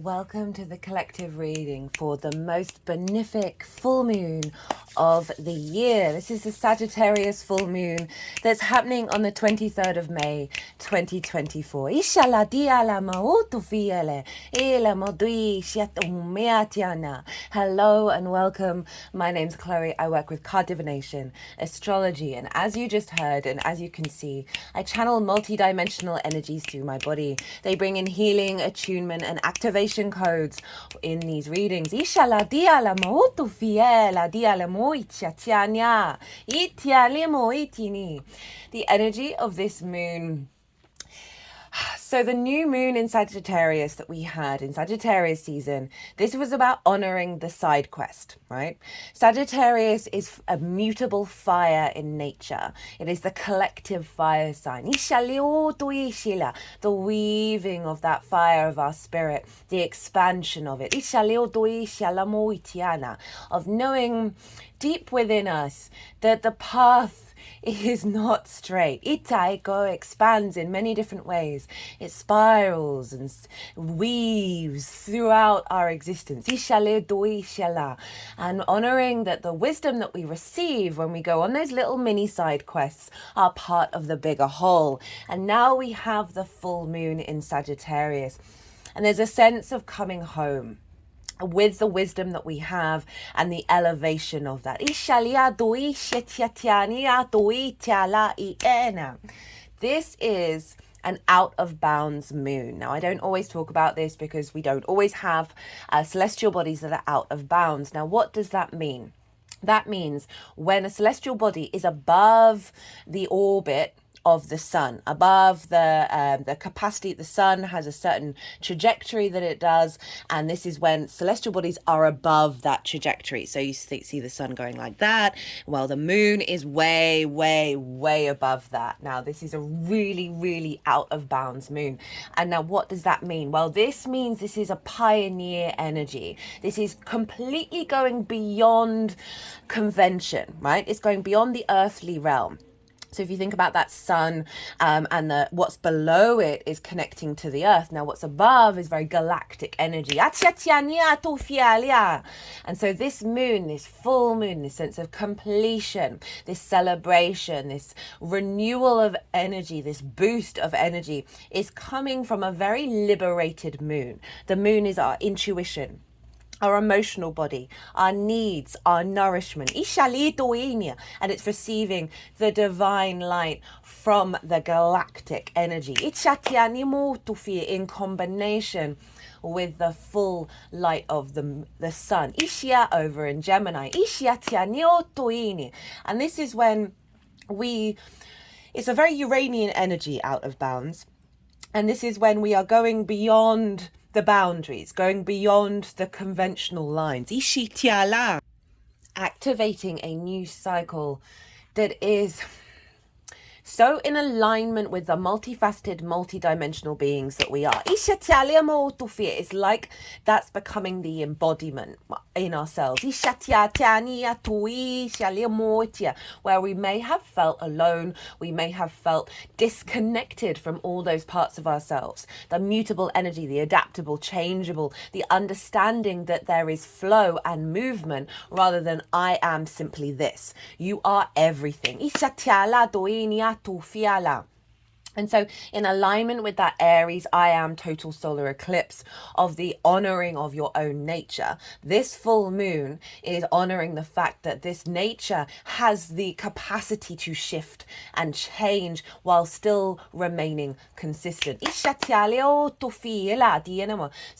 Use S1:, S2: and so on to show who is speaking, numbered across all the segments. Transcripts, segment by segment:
S1: Welcome to the collective reading for the most benefic full moon of the year. This is the Sagittarius full moon that's happening on the 23rd of May, 2024. Hello and welcome. My name's Chloe. I work with card divination, astrology, and as you just heard and as you can see, I channel multi-dimensional energies through my body. They bring in healing, attunement, and activation codes in these readings. The energy of this moon. So the new moon in Sagittarius that we had in Sagittarius season, this was about honoring the side quest, right? Sagittarius is a mutable fire in nature. It is the collective fire sign. The weaving of that fire of our spirit, the expansion of it. Of knowing deep within us that the path is not straight. Itaiko expands in many different ways. It spirals and weaves throughout our existence. And honoring that the wisdom that we receive when we go on those little mini side quests are part of the bigger whole. And now we have the full moon in Sagittarius. And there's a sense of coming home with the wisdom that we have and the elevation of that. This is an out of bounds moon. Now, I don't always talk about this because we don't always have celestial bodies that are out of bounds. Now, what does that mean? That means when a celestial body is above the orbit of the sun, above the capacity. The sun has a certain trajectory that it does, and this is when celestial bodies are above that trajectory. So you see the sun going like that. Well, the moon is way, way, way above that. Now, this is a really, really out of bounds moon. And now what does that mean? Well, this means this is a pioneer energy. This is completely going beyond convention, right? It's going beyond the earthly realm. So if you think about that sun and what's below it is connecting to the earth. Now what's above is very galactic energy. And so this moon, this full moon, this sense of completion, this celebration, this renewal of energy, this boost of energy is coming from a very liberated moon. The moon is our intuition, our emotional body, our needs, our nourishment. And it's receiving the divine light from the galactic energy. In combination with the full light of the sun. Over in Gemini. And this is when it's a very Uranian energy out of bounds. And this is when we are going beyond the boundaries, going beyond the conventional lines. Activating a new cycle that is so in alignment with the multifaceted, multidimensional beings that we are. It's like that's becoming the embodiment in ourselves. Where we may have felt alone, we may have felt disconnected from all those parts of ourselves. The mutable energy, the adaptable, changeable, the understanding that there is flow and movement rather than I am simply this. You are everything. And so in alignment with that Aries, I am total solar eclipse of the honoring of your own nature, this full moon is honoring the fact that this nature has the capacity to shift and change while still remaining consistent. So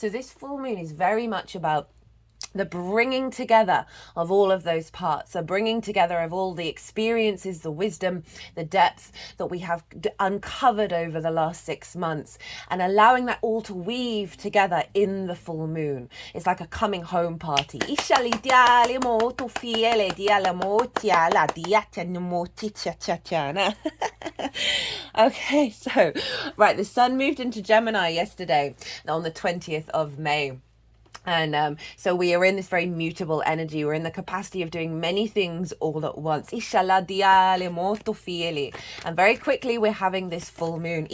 S1: this full moon is very much about the bringing together of all of those parts, the bringing together of all the experiences, the wisdom, the depth that we have uncovered over the last 6 months, and allowing that all to weave together in the full moon. It's like a coming home party. Okay, so, right, the sun moved into Gemini yesterday on the 20th of May. And so we are in this very mutable energy. We're in the capacity of doing many things all at once. And very quickly we're having this full moon.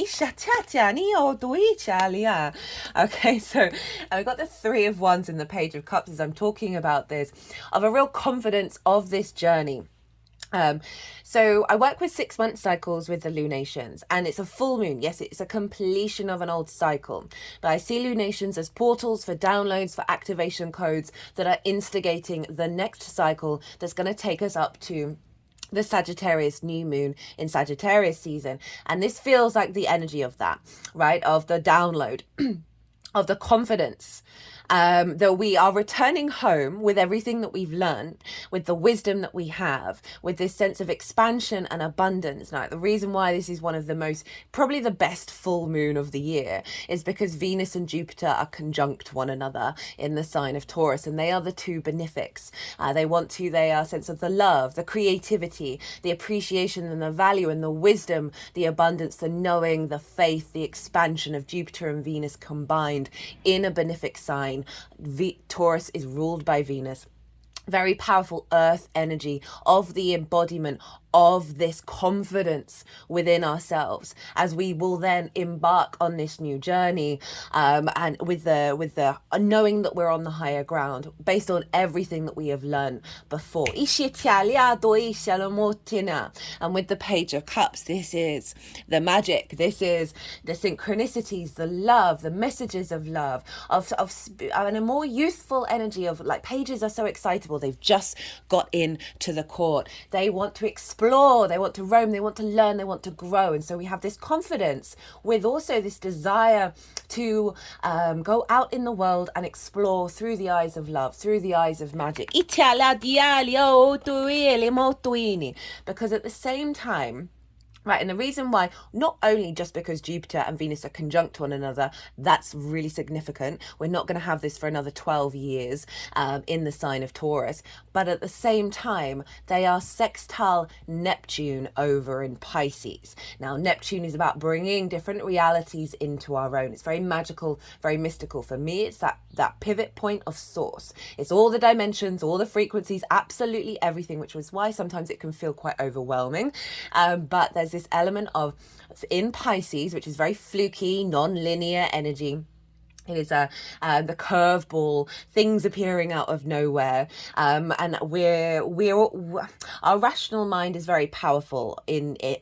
S1: Okay, so I've got the Three of Wands in the Page of Cups as I'm talking about this, of a real confidence of this journey. So I work with 6-month cycles with the lunations, and it's a full moon. Yes, it's a completion of an old cycle, but I see lunations as portals for downloads, for activation codes that are instigating the next cycle that's going to take us up to the Sagittarius new moon in Sagittarius season. And this feels like the energy of that, right? Of the download, of the confidence, that we are returning home with everything that we've learned, with the wisdom that we have, with this sense of expansion and abundance. Now, the reason why this is one of the most, probably the best full moon of the year, is because Venus and Jupiter are conjunct one another in the sign of Taurus, and they are the two benefics. They are a sense of the love, the creativity, the appreciation and the value and the wisdom, the abundance, the knowing, the faith, the expansion of Jupiter and Venus combined in a benefic sign. Taurus is ruled by Venus. Very powerful earth energy of the embodiment of this confidence within ourselves, as we will then embark on this new journey, and with the knowing that we're on the higher ground based on everything that we have learned before. And with the Page of Cups, this is the magic, this is the synchronicities, the love, the messages of love, of and a more youthful energy of, like, pages are so excitable. They've just got into the court. They want to explore, they want to roam, they want to learn, they want to grow. And so we have this confidence with also this desire to go out in the world and explore through the eyes of love, through the eyes of magic. Because at the same time, right, and the reason why, not only just because Jupiter and Venus are conjunct one another, that's really significant. We're not going to have this for another 12 years in the sign of Taurus, but at the same time, they are sextile Neptune over in Pisces. Now, Neptune is about bringing different realities into our own. It's very magical, very mystical. For me, it's that pivot point of source. It's all the dimensions, all the frequencies, absolutely everything, which was why sometimes it can feel quite overwhelming. But there's this element of, in Pisces, which is very fluky, non-linear energy. It is the curveball, things appearing out of nowhere, and our rational mind is very powerful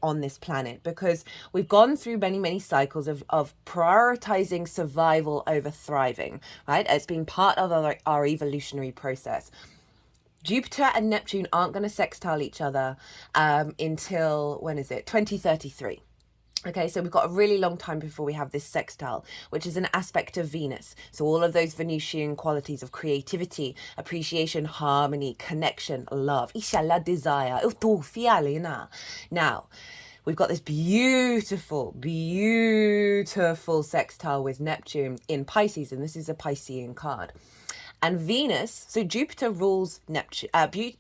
S1: on this planet, because we've gone through many cycles of prioritizing survival over thriving. Right, it's been part of our evolutionary process. Jupiter and Neptune aren't going to sextile each other until, when is it? 2033. Okay, so we've got a really long time before we have this sextile, which is an aspect of Venus. So all of those Venusian qualities of creativity, appreciation, harmony, connection, love, desire. Now, we've got this beautiful sextile with Neptune in Pisces, and this is a Piscean card. And Venus, so Jupiter rules Neptune,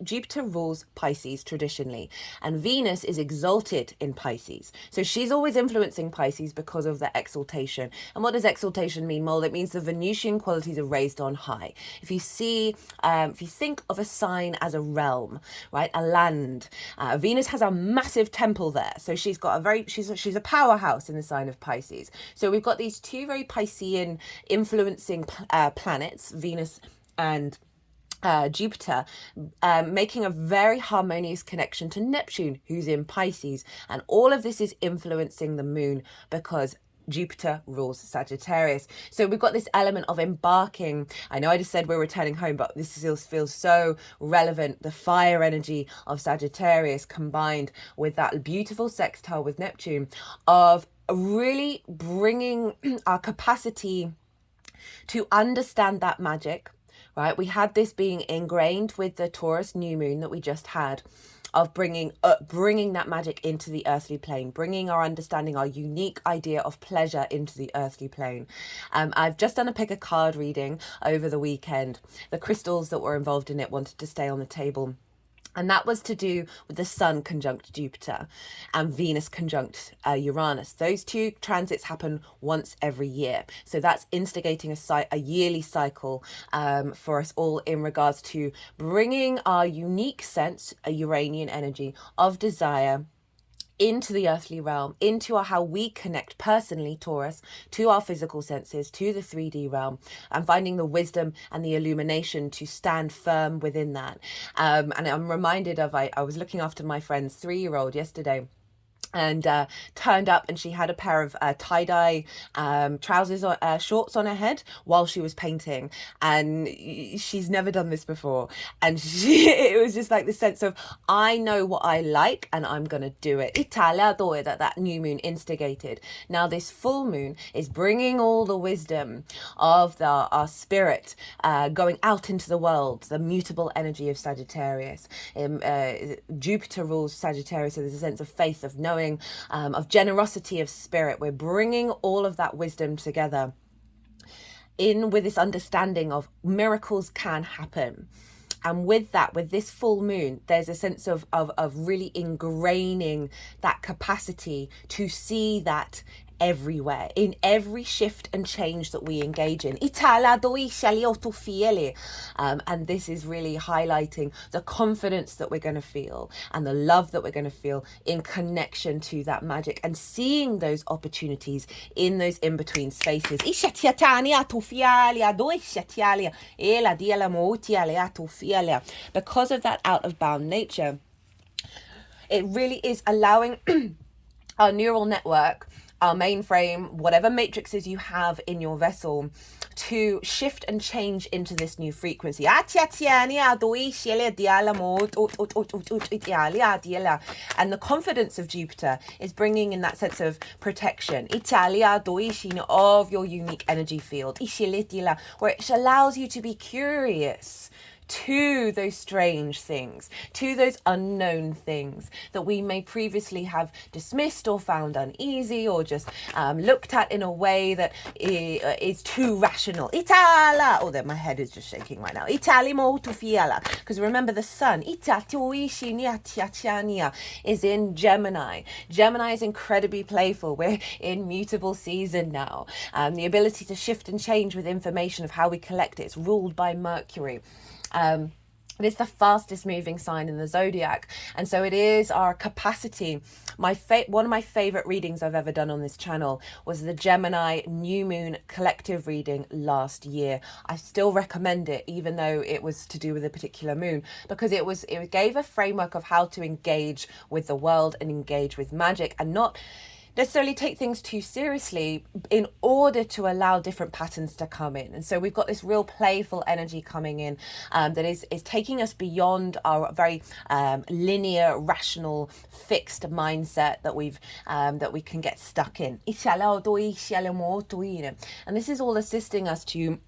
S1: Jupiter rules Pisces traditionally, and Venus is exalted in Pisces. So she's always influencing Pisces because of the exaltation. And what does exaltation mean? Well, it means the Venusian qualities are raised on high. If you think of a sign as a realm, right, a land, Venus has a massive temple there. So she's got she's a powerhouse in the sign of Pisces. So we've got these two very Piscean influencing planets, Venus and Jupiter, making a very harmonious connection to Neptune, who's in Pisces. And all of this is influencing the moon because Jupiter rules Sagittarius. So we've got this element of embarking. I know I just said we're returning home, but this still feels so relevant. The fire energy of Sagittarius combined with that beautiful sextile with Neptune, of really bringing our capacity to understand that magic. Right, we had this being ingrained with the Taurus new moon that we just had, of bringing that magic into the earthly plane, bringing our understanding, our unique idea of pleasure into the earthly plane. I've just done a pick a card reading over the weekend. The crystals that were involved in it wanted to stay on the table. And that was to do with the Sun conjunct Jupiter and Venus conjunct Uranus. Those two transits happen once every year. So that's instigating a yearly cycle for us all in regards to bringing our unique sense, a Uranian energy of desire, into the earthly realm, into how we connect personally, Taurus, to our physical senses, to the 3D realm, and finding the wisdom and the illumination to stand firm within that. And I'm reminded of, I was looking after my friend's 3-year-old yesterday, and turned up, and she had a pair of tie-dye trousers or shorts on her head while she was painting, and she's never done this before, and it was just like the sense of, I know what I like and I'm gonna do it. Italia that new moon instigated. Now this full moon is bringing all the wisdom of our spirit going out into the world, the mutable energy of Sagittarius. Jupiter rules Sagittarius, so there's a sense of faith, of knowing, of generosity of spirit. We're bringing all of that wisdom together in with this understanding of miracles can happen. And with that, with this full moon, there's a sense of really ingraining that capacity to see that everywhere, in every shift and change that we engage in. And this is really highlighting the confidence that we're going to feel and the love that we're going to feel in connection to that magic, and seeing those opportunities in those in-between spaces. Because of that out-of-bound nature, it really is allowing our neural network, our mainframe, whatever matrices you have in your vessel, to shift and change into this new frequency. And the confidence of Jupiter is bringing in that sense of protection of your unique energy field, where it allows you to be curious to those strange things, to those unknown things that we may previously have dismissed or found uneasy, or just looked at in a way that is too rational. Although my head is just shaking right now. Because remember, the sun is in Gemini. Gemini is incredibly playful. We're in mutable season now. The ability to shift and change with information of how we collect it. It's ruled by Mercury. It's the fastest moving sign in the zodiac, and so it is our capacity. One of my favorite readings I've ever done on this channel was the Gemini new moon collective reading last year. I still recommend it, even though it was to do with a particular moon, because it gave a framework of how to engage with the world and engage with magic, and not necessarily take things too seriously, in order to allow different patterns to come in. And so we've got this real playful energy coming in that is taking us beyond our very linear, rational, fixed mindset that we can get stuck in. And this is all assisting us to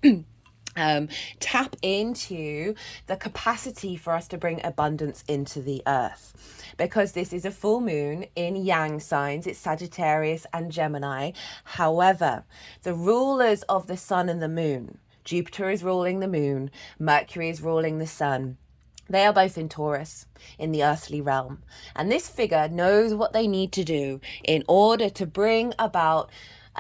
S1: tap into the capacity for us to bring abundance into the earth, because this is a full moon in yang signs. It's Sagittarius and Gemini. However, the rulers of the sun and the moon, Jupiter is ruling the moon, Mercury is ruling the sun. They are both in Taurus, in the earthly realm. And this figure knows what they need to do in order to bring about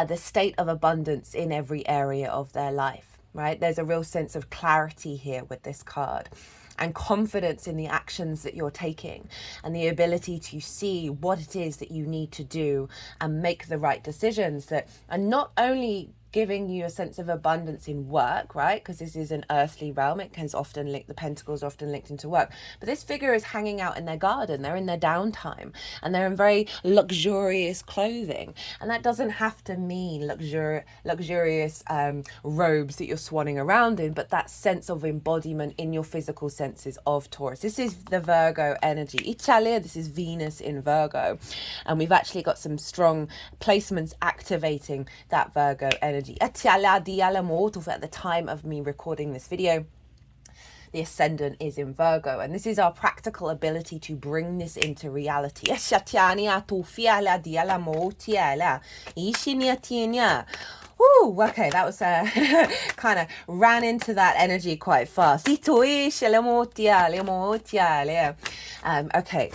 S1: the state of abundance in every area of their life. Right? There's a real sense of clarity here with this card, and confidence in the actions that you're taking, and the ability to see what it is that you need to do and make the right decisions that are not only giving you a sense of abundance in work, right? Because this is an earthly realm. It can often link, the pentacles are often linked into work. But this figure is hanging out in their garden. They're in their downtime, and they're in very luxurious clothing. And that doesn't have to mean luxurious robes that you're swanning around in, but that sense of embodiment in your physical senses of Taurus. This is the Virgo energy. Italia, this is Venus in Virgo. And we've actually got some strong placements activating that Virgo energy. At the time of me recording this video, the ascendant is in Virgo, and this is our practical ability to bring this into reality. Whoo, okay, that was kind of ran into that energy quite fast. Okay,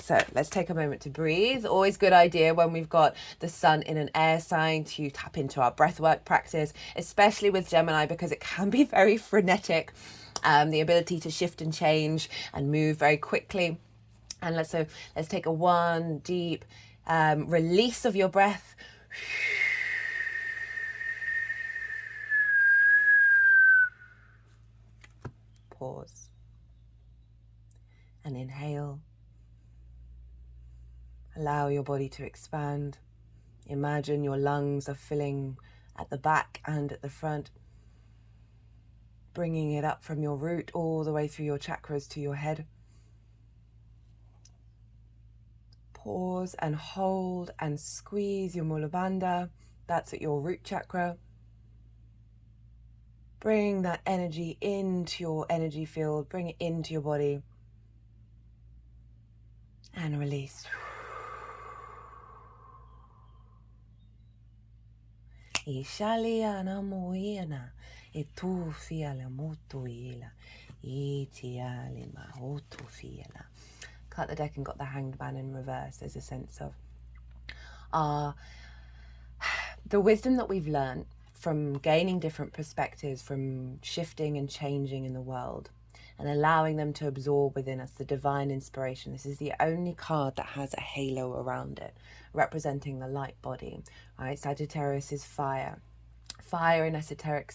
S1: so let's take a moment to breathe. Always good idea when we've got the sun in an air sign to tap into our breathwork practice, especially with Gemini, because it can be very frenetic. The ability to shift and change and move very quickly. And let's take a one deep release of your breath. Pause and inhale. Allow your body to expand. Imagine your lungs are filling at the back and at the front, bringing it up from your root all the way through your chakras to your head. Pause and hold and squeeze your Mula Bandha. That's at your root chakra. Bring that energy into your energy field. Bring it into your body. And release. Ishaliana moiana etufia motuila itiali mahotufiela. Cut the deck and got the Hanged Man in reverse. There's a sense of the wisdom that we've learned from gaining different perspectives, from shifting and changing in the world and allowing them to absorb within us the divine inspiration. This is the only card that has a halo around it, representing the light body, right? Sagittarius is fire. Fire in esoteric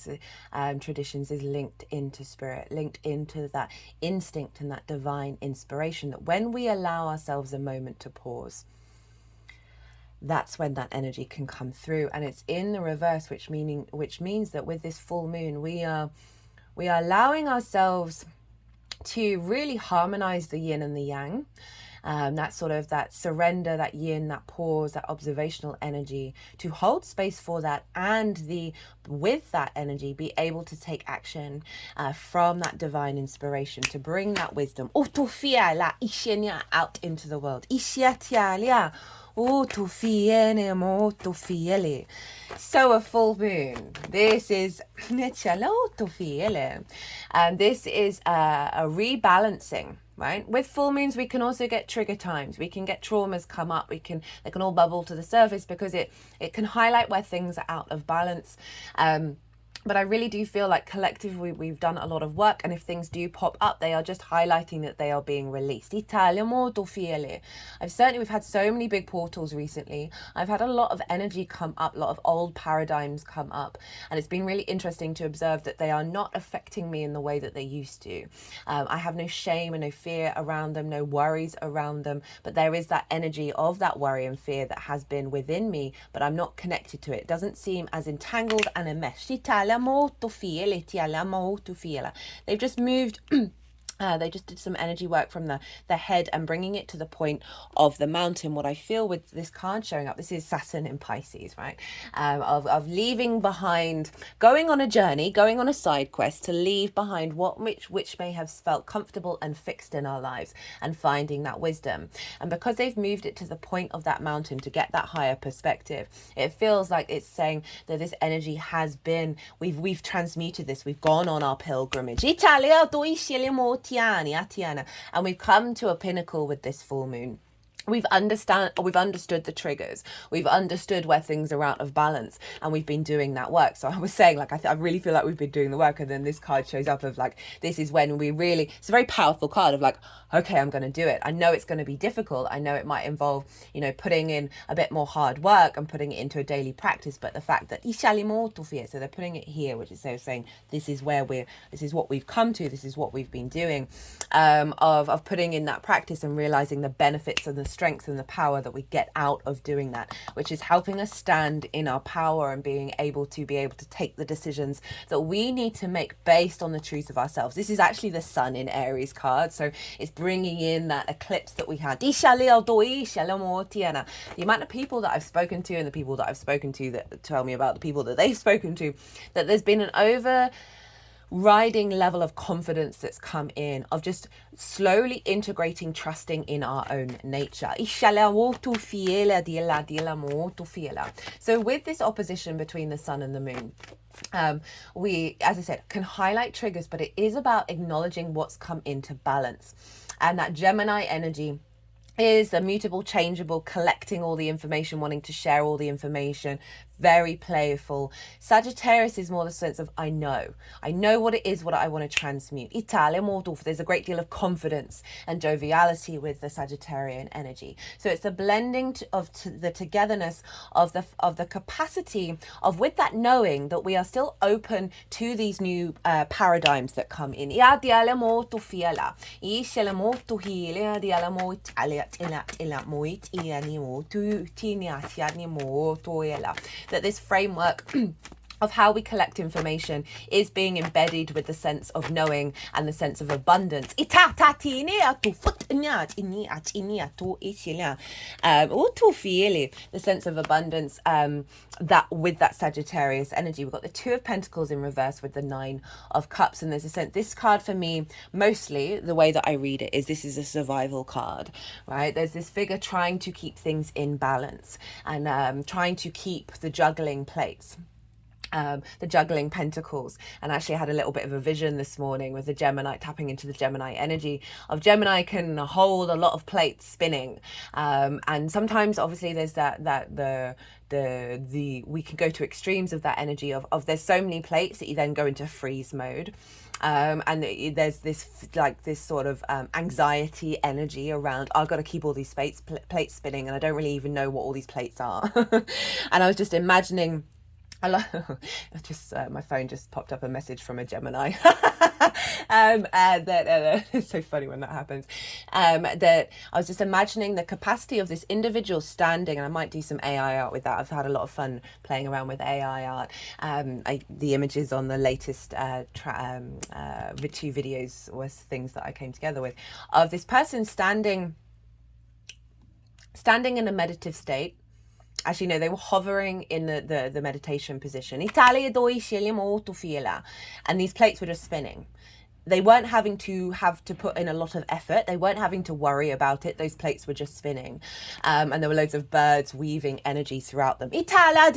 S1: traditions is linked into spirit, linked into that instinct and that divine inspiration, that when we allow ourselves a moment to pause, that's when that energy can come through. And it's in the reverse, which means that with this full moon, we are allowing ourselves to really harmonize the yin and the yang. That surrender, that yin, that pause, that observational energy, to hold space for that, and with that energy be able to take action from that divine inspiration, to bring that wisdom out into the world. So a full moon. This is and this is a rebalancing. Right? With full moons, we can also get trigger times. We can get traumas come up. They can all bubble to the surface because it can highlight where things are out of balance. But I really do feel like collectively we've done a lot of work, and if things do pop up, they are just highlighting that they are being released. We've had so many big portals recently. I've had a lot of energy come up, a lot of old paradigms come up, and it's been really interesting to observe that they are not affecting me in the way that they used to. I have no shame and no fear around them, no worries around them, but there is that energy of that worry and fear that has been within me, but I'm not connected to it. It doesn't seem as entangled and enmeshed. They've just moved. They just did some energy work from the head and bringing it to the point of the mountain. What I feel with this card showing up, this is Saturn in Pisces, right? Of leaving behind, going on a journey, going on a side quest to leave behind which may have felt comfortable and fixed in our lives, and finding that wisdom. And because they've moved it to the point of that mountain to get that higher perspective, it feels like it's saying that this energy has been, we've transmuted this, we've gone on our pilgrimage. And we've come to a pinnacle with this full moon. We've understood the triggers. We've understood where things are out of balance, and we've been doing that work. So I was saying, like, I really feel like we've been doing the work, and then this card shows up of like, this is when we really, it's a very powerful card of like, okay, I'm going to do it. I know it's going to be difficult. I know it might involve, putting in a bit more hard work and putting it into a daily practice. But the fact that so they're putting it here, which is saying this is what we've come to. This is what we've been doing, of putting in that practice and realizing the benefits and the strength and the power that we get out of doing that, which is helping us stand in our power and being able to take the decisions that we need to make based on the truth of ourselves. This is actually the sun in Aries card, so it's bringing in that eclipse that we had. The amount of people that I've spoken to, and the people that I've spoken to that tell me about the people that they've spoken to, that there's been an riding level of confidence that's come in, of just slowly integrating trusting in our own nature. So with this opposition between the sun and the moon, we, as I said, can highlight triggers, but it is about acknowledging what's come into balance. And that Gemini energy is the mutable, changeable, collecting all the information, wanting to share all the information, very playful. Sagittarius is more the sense of I know what it is, what I want to transmute. There's a great deal of confidence and joviality with the Sagittarian energy. So it's the blending of the togetherness of the capacity of, with that knowing that we are still open to these new paradigms that come in. That this framework of how we collect information is being embedded with the sense of knowing and the sense of abundance. The sense of abundance that with that Sagittarius energy. We've got the Two of Pentacles in reverse with the Nine of Cups, and there's a sense, this card for me, mostly the way that I read it is this is a survival card, right? There's this figure trying to keep things in balance and trying to keep the juggling plates. The juggling pentacles. And actually I had a little bit of a vision this morning with the Gemini, tapping into the Gemini energy of Gemini can hold a lot of plates spinning, and sometimes obviously there's the we can go to extremes of that energy of there's so many plates that you then go into freeze mode. And there's this sort of anxiety energy around, I've got to keep all these plates spinning, and I don't really even know what all these plates are. And I was just imagining, my phone just popped up a message from a Gemini. It's so funny when that happens. That I was just imagining the capacity of this individual standing, and I might do some AI art with that. I've had a lot of fun playing around with AI art. The images on the latest two videos was things that I came together with, of this person standing in a meditative state. Actually, no, they were hovering in the meditation position. And these plates were just spinning. They weren't having to put in a lot of effort. They weren't having to worry about it. Those plates were just spinning. And there were loads of birds weaving energy throughout them. Because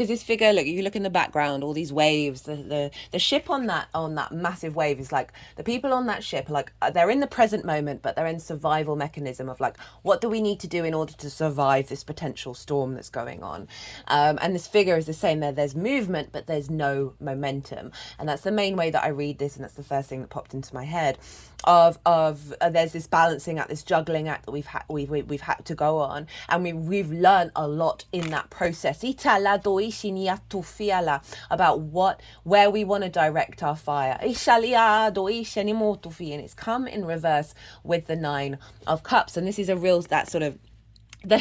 S1: this figure, look, you look in the background, all these waves, the ship on that massive wave is like, the people on that ship are like, they're in the present moment, but they're in survival mechanism of like, what do we need to do in order to survive this potential storm that's going on? And this figure is the same there. There's movement, but there's no momentum. And that's the main way that I read this, and that's the first thing that popped into my head of there's this balancing act, this juggling act that we've had to go on, and we've learned a lot in that process about where we want to direct our fire. And it's come in reverse with the Nine of Cups, and this is a real, that sort of so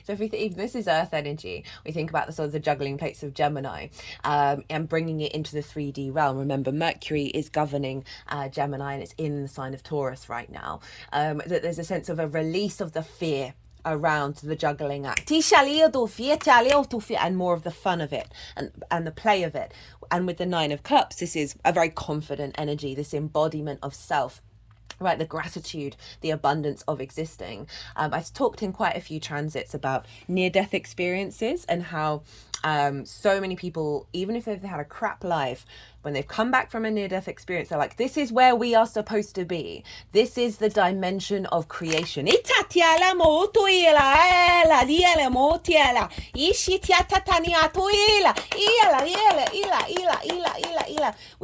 S1: if this is earth energy, we think about the sort of the juggling plates of Gemini, and bringing it into the 3D realm. Remember, Mercury is governing Gemini, and it's in the sign of Taurus right now. That there's a sense of a release of the fear around the juggling act, and more of the fun of it and the play of it. And with the Nine of Cups, this is a very confident energy, this embodiment of self. Right, the gratitude, the abundance of existing. I've talked in quite a few transits about near-death experiences and how so many people, even if they've had a crap life, when they've come back from a near-death experience, they're like, this is where we are supposed to be. This is the dimension of creation. We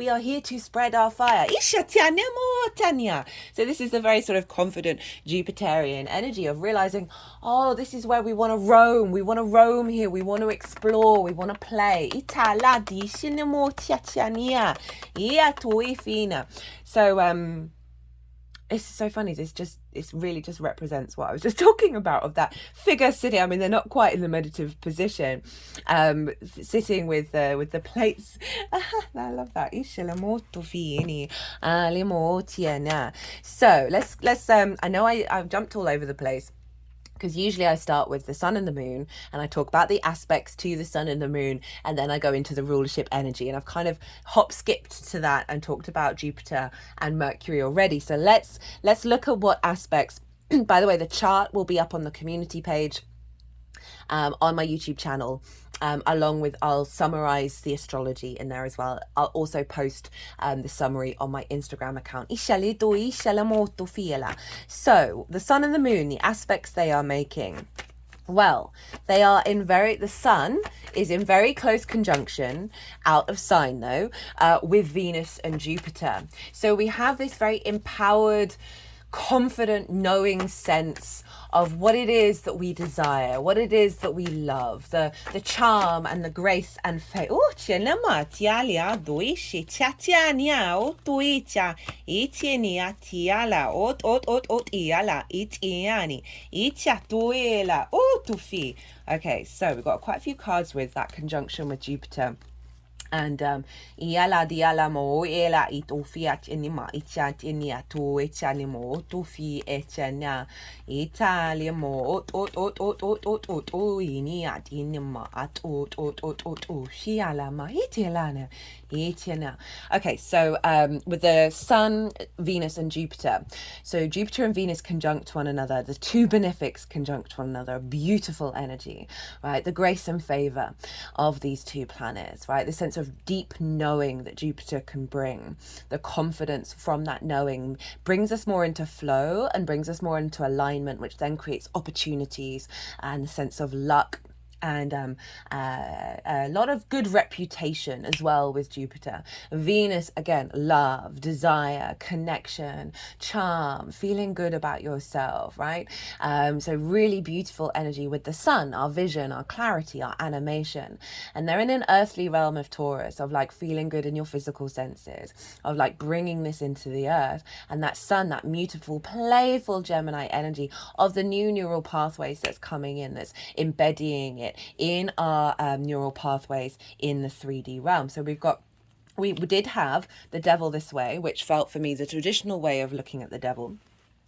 S1: are here to spread our fire. So this is the very sort of confident Jupiterian energy of realizing, oh, this is where we want to roam. We want to roam here. We want to explore. We want to play. So it's so funny. It really just represents what I was just talking about, of that figure sitting. I mean, they're not quite in the meditative position, sitting with the plates. I love that. So let's. I know I've jumped all over the place. because usually I start with the sun and the moon and I talk about the aspects to the sun and the moon, and then I go into the rulership energy, and I've kind of hop skipped to that and talked about Jupiter and Mercury already. So let's look at what aspects. By the way, the chart will be up on the community page on my YouTube channel. Along with, I'll summarize the astrology in there as well. I'll also post the summary on my Instagram account. So the sun and the moon, the aspects they are making. Well, the sun is in very close conjunction, out of sign though, with Venus and Jupiter. So we have this very empowered, confident, knowing sense of what it is that we desire, what it is that we love, the charm and the grace and faith. Okay, so we've got quite a few cards with that conjunction with Jupiter. And iala diala mo ela itofiat inima ichat inia to echanimo to fi echana italia mo ot iniat inima at ot shiala ma itelana echana. Okay, so with the sun, Venus and Jupiter. So Jupiter and Venus conjunct one another. The two benefics conjunct one another. Beautiful energy, right? The grace and favor of these two planets, right? The sense of deep knowing that Jupiter can bring, the confidence from that knowing brings us more into flow and brings us more into alignment, which then creates opportunities and a sense of luck and a lot of good reputation as well with Jupiter. Venus, again, love, desire, connection, charm, feeling good about yourself, right? So really beautiful energy with the sun, our vision, our clarity, our animation. And they're in an earthly realm of Taurus, of like feeling good in your physical senses, of like bringing this into the earth. And that sun, that beautiful, playful Gemini energy of the new neural pathways that's coming in, that's embedding it in our neural pathways in the 3D realm. So we did have the devil this way, which felt for me the traditional way of looking at the devil,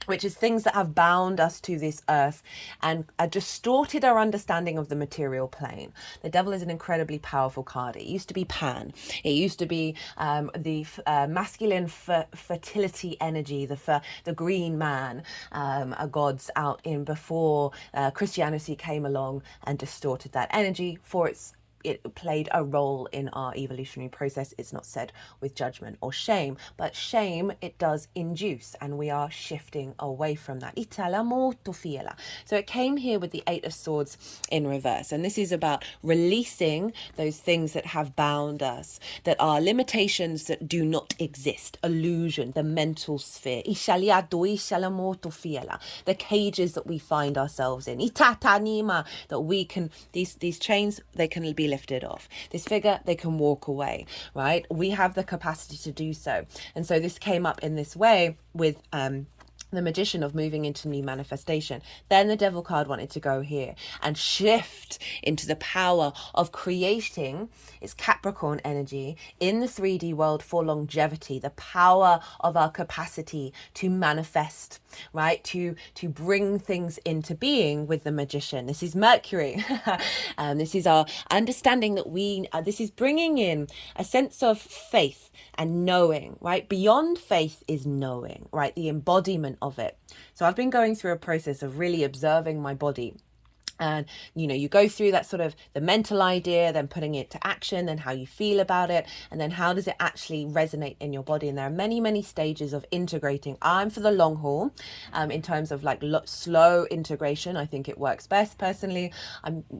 S1: which is things that have bound us to this earth and distorted our understanding of the material plane. The devil is an incredibly powerful card. It used to be Pan. It used to be the masculine fertility energy, the green man, gods out in before Christianity came along and distorted that energy for it played a role in our evolutionary process. It's not said with judgment or shame, but shame it does induce, and we are shifting away from that. So it came here with the 8 of Swords in reverse, and this is about releasing those things that have bound us, that are limitations that do not exist, illusion, the mental sphere, the cages that we find ourselves in, that we can, these chains, they can be lifted off. This figure, they can walk away, right? We have the capacity to do so. And so this came up in this way with the magician, of moving into new manifestation. Then the devil card wanted to go here and shift into the power of creating its Capricorn energy in the 3D world for longevity, the power of our capacity to manifest, right? To bring things into being with the magician. This is Mercury. This is our understanding that this is bringing in a sense of faith and knowing, right? Beyond faith is knowing, right? The embodiment of it. So I've been going through a process of really observing my body. And, you go through that sort of the mental idea, then putting it to action, then how you feel about it, and then how does it actually resonate in your body. And there are many, many stages of integrating. I'm for the long haul in terms of like slow integration. I think it works best personally.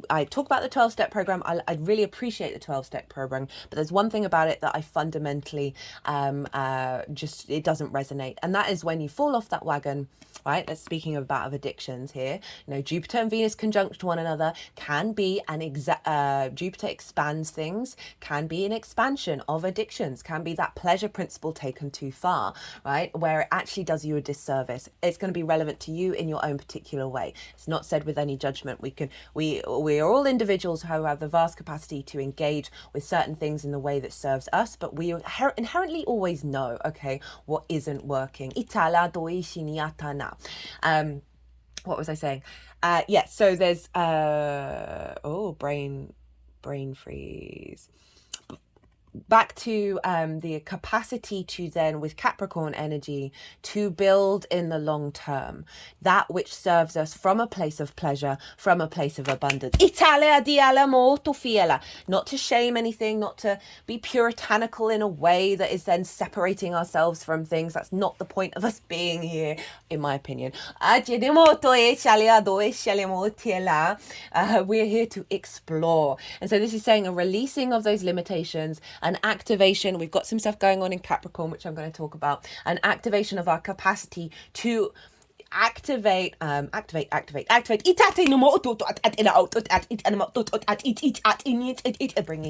S1: I talk about the 12-step program. I really appreciate the 12-step program, but there's one thing about it that I fundamentally it doesn't resonate. And that is when you fall off that wagon, right? That's speaking about addictions here. Jupiter and Venus conjunct one another can be Jupiter expands things, can be an expansion of addictions, can be that pleasure principle taken too far, right? Where it actually does you a disservice. It's going to be relevant to you in your own particular way. It's not said with any judgment. We are all individuals who have the vast capacity to engage with certain things in the way that serves us, but we inherently always know, okay, what isn't working. what was I saying? Yeah, so there's brain freeze. Back to the capacity to then, with Capricorn energy, to build in the long term, that which serves us from a place of pleasure, from a place of abundance. Italia di molto fiela. Not to shame anything, not to be puritanical in a way that is then separating ourselves from things. That's not the point of us being here, in my opinion. We're here to explore. And so this is saying a releasing of those limitations, an activation. We've got some stuff going on in Capricorn, which I'm going to talk about, an activation of our capacity to activate bringing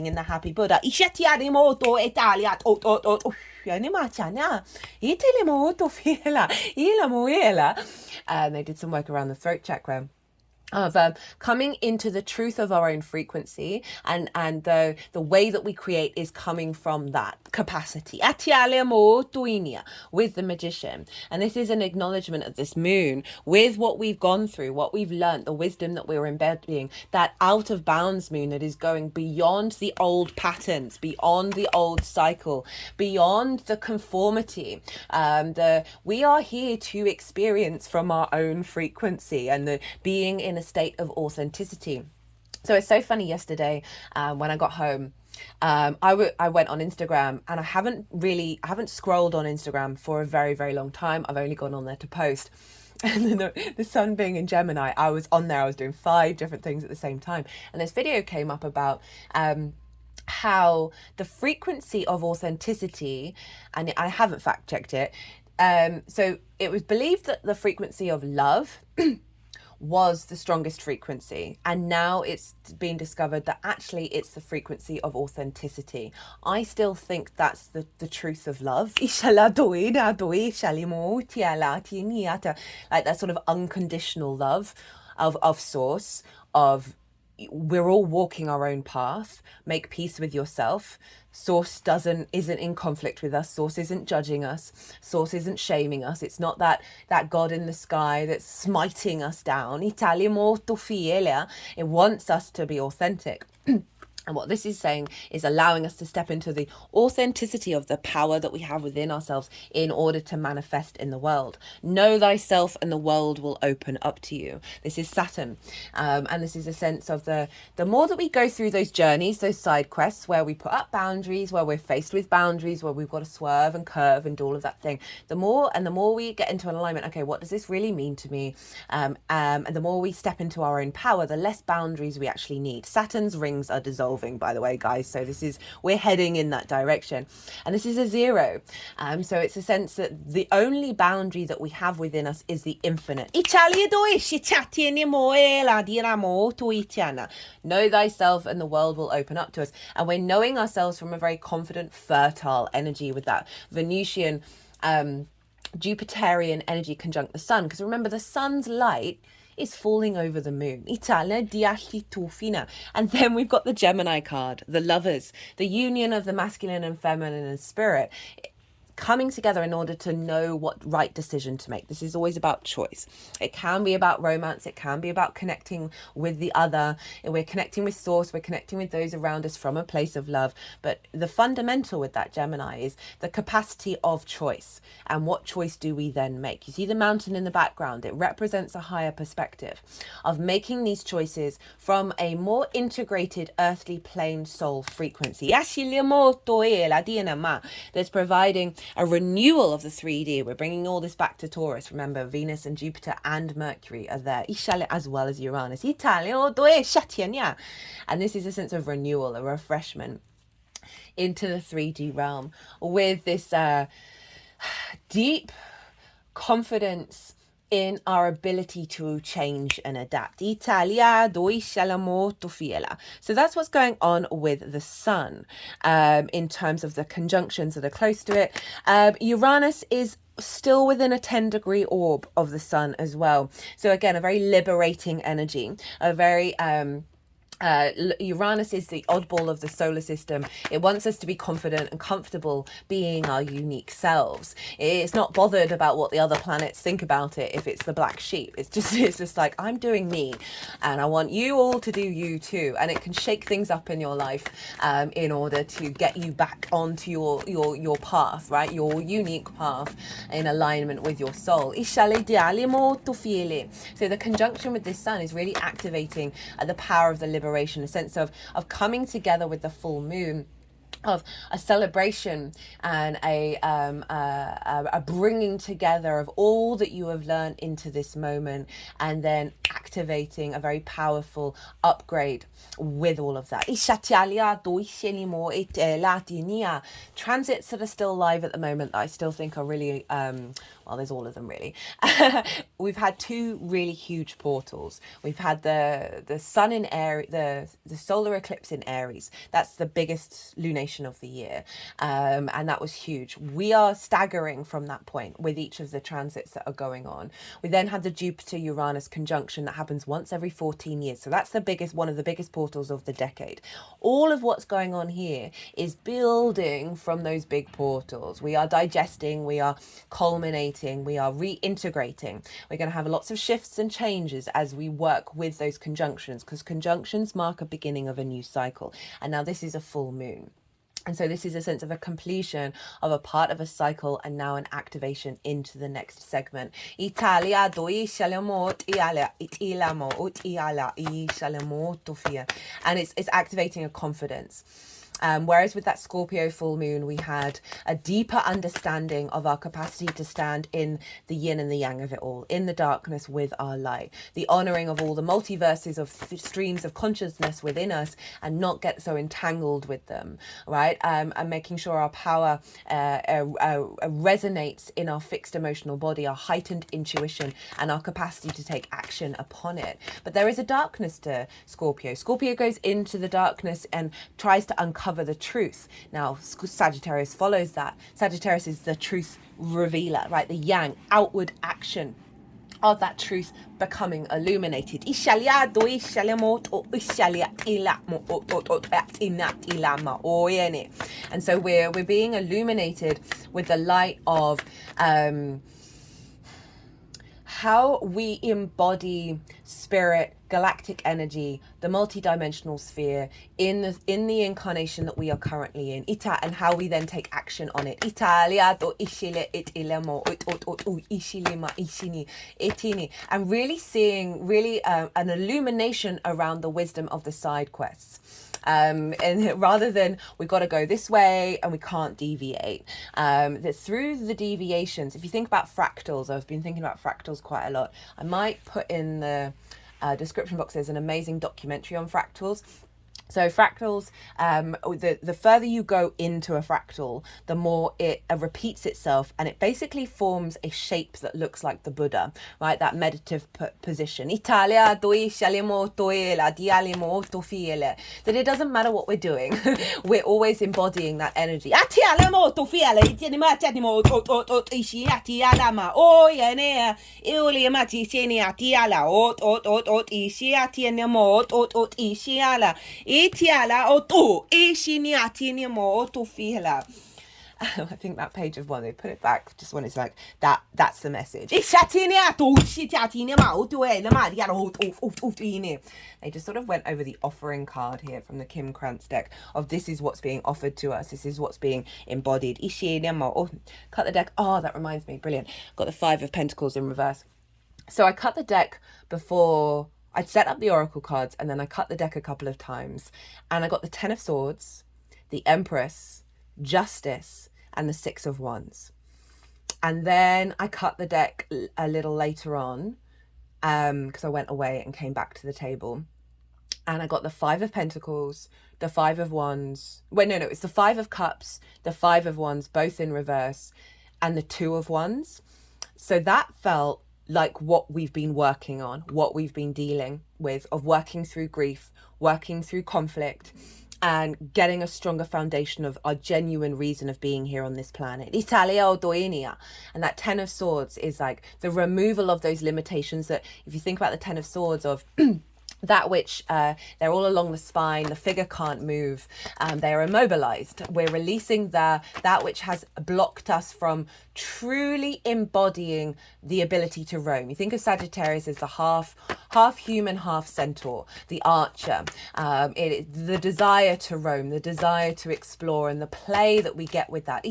S1: in the happy Buddha. They did some work around the throat chakra of coming into the truth of our own frequency, and the way that we create is coming from that capacity with the magician. And this is an acknowledgement of this moon with what we've gone through, what we've learned, the wisdom that we're embedding, that out of bounds moon that is going beyond the old patterns, beyond the old cycle, beyond the conformity. We are here to experience from our own frequency and the being in a state of authenticity. So it's so funny, yesterday when I got home, I went on Instagram, and I haven't scrolled on Instagram for a very, very long time. I've only gone on there to post. And then the sun being in Gemini, I was on there, I was doing 5 different things at the same time. And this video came up about how the frequency of authenticity, and I haven't fact checked it, so it was believed that the frequency of love was the strongest frequency, and now it's been discovered that actually it's the frequency of authenticity. I still think that's the truth of love, like that sort of unconditional love of source, of we're all walking our own path. Make peace with yourself. Source isn't in conflict with us. Source isn't judging us. Source isn't shaming us. It's not that God in the sky that's smiting us down. Italia molto fiera. It wants us to be authentic. And what this is saying is allowing us to step into the authenticity of the power that we have within ourselves in order to manifest in the world. Know thyself and the world will open up to you. This is Saturn. And this is a sense of the more that we go through those journeys, those side quests where we put up boundaries, where we're faced with boundaries, where we've got to swerve and curve and do all of that thing, the more we get into an alignment, okay, what does this really mean to me? And the more we step into our own power, the less boundaries we actually need. Saturn's rings are dissolving, by the way, guys. So we're heading in that direction. And this is a 0. So it's a sense that the only boundary that we have within us is the infinite. Know thyself and the world will open up to us. And we're knowing ourselves from a very confident, fertile energy with that Venusian, Jupiterian energy conjunct the sun. Because remember, the sun's light is falling over the moon. And then we've got the Gemini card, the lovers, the union of the masculine and feminine and spirit, coming together in order to know what right decision to make. This is always about choice. It can be about romance. It can be about connecting with the other. We're connecting with source. We're connecting with those around us from a place of love. But the fundamental with that Gemini is the capacity of choice. And what choice do we then make? You see the mountain in the background. It represents a higher perspective of making these choices from a more integrated earthly plane soul frequency. That's providing a renewal of the 3D. We're bringing all this back to Taurus. Remember, Venus and Jupiter and Mercury are there, as well as Uranus. And this is a sense of renewal, a refreshment into the 3D realm with this deep confidence in our ability to change and adapt. So that's what's going on with the sun in terms of the conjunctions that are close to it. Uranus is still within a 10-degree orb of the sun as well. So again, a very liberating energy, a very Uranus is the oddball of the solar system. It wants us to be confident and comfortable being our unique selves. It's not bothered about what the other planets think about it if it's the black sheep. It's just like, I'm doing me, and I want you all to do you too. And it can shake things up in your life in order to get you back onto your path, right? Your unique path in alignment with your soul. So the conjunction with this sun is really activating the power of the liberation, a sense of coming together with the full moon, of a celebration and a bringing together of all that you have learned into this moment, and then activating a very powerful upgrade with all of that. Transits that are still live at the moment that I still think are really well, there's all of them really. We've had two really huge portals. We've had the sun in Aries, the solar eclipse in Aries. That's the biggest lunation of the year, and that was huge. We are staggering from that point with each of the transits that are going on. We then had the Jupiter-Uranus conjunction that happens once every 14 years. So that's one of the biggest portals of the decade. All of what's going on here is building from those big portals. We are digesting, we are culminating, we are reintegrating. We're going to have lots of shifts and changes as we work with those conjunctions, because conjunctions mark a beginning of a new cycle. And now this is a full moon. And so this is a sense of a completion of a part of a cycle, and now an activation into the next segment. And it's activating a confidence. Whereas with that Scorpio full moon, we had a deeper understanding of our capacity to stand in the yin and the yang of it all, in the darkness with our light, the honoring of all the multiverses of streams of consciousness within us, and not get so entangled with them, right? And making sure our power resonates in our fixed emotional body, our heightened intuition, and our capacity to take action upon it. But there is a darkness to Scorpio. Scorpio goes into the darkness and tries to uncover the truth. Now, Sagittarius follows that. Sagittarius is the truth revealer, right? The yang, outward action of that truth becoming illuminated. And so we're being illuminated with the light of how we embody spirit, galactic energy, the multidimensional sphere in the incarnation that we are currently in, and how we then take action on it. And really seeing an illumination around the wisdom of the side quests. And rather than we got to go this way and we can't deviate, that through the deviations, if you think about fractals, I've been thinking about fractals quite a lot. I might put in the description box, there's an amazing documentary on fractals. So fractals, the further you go into a fractal, the more it repeats itself, and it basically forms a shape that looks like the Buddha, right? That meditative position. That it doesn't matter what we're doing, we're always embodying that energy. I think that page of one, they put it back just when it's like that's the message. They just sort of went over the offering card here from the Kim Krantz deck of this is what's being offered to us, this is what's being embodied. Cut the deck. Oh, that reminds me, brilliant. Got the 5 of Pentacles in reverse. So I cut the deck before I'd set up the oracle cards, and then I cut the deck a couple of times, and I got the 10 of Swords, the Empress, Justice, and the 6 of Wands. And then I cut the deck a little later on, because I went away and came back to the table, and I got the 5 of Pentacles, the 5 of Wands. Wait, no, it's the 5 of Cups, the 5 of Wands, both in reverse, and the 2 of Wands. So that felt like what we've been working on, what we've been dealing with, of working through grief, working through conflict, and getting a stronger foundation of our genuine reason of being here on this planet. And that 10 of Swords is like the removal of those limitations that, if you think about the 10 of Swords of that which they're all along the spine, the figure can't move, they're immobilized. We're releasing that which has blocked us from truly embodying the ability to roam. You think of Sagittarius as the half human, half centaur, the archer. The desire to roam, the desire to explore, and the play that we get with that.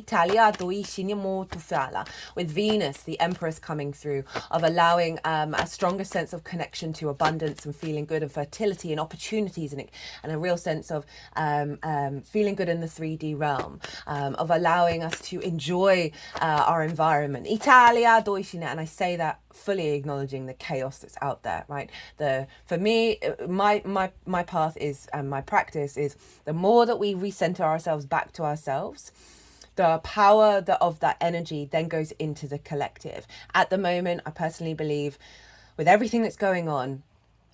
S1: With Venus, the Empress, coming through, of allowing a stronger sense of connection to abundance and feeling good, and fertility and opportunities, and a real sense of feeling good in the 3D realm, of allowing us to enjoy our environment. Italia doicine, and I say that fully acknowledging the chaos that's out there, right? For me, my path is, and my practice is, the more that we recenter ourselves back to ourselves, the power of that energy then goes into the collective. At the moment, I personally believe, with everything that's going on,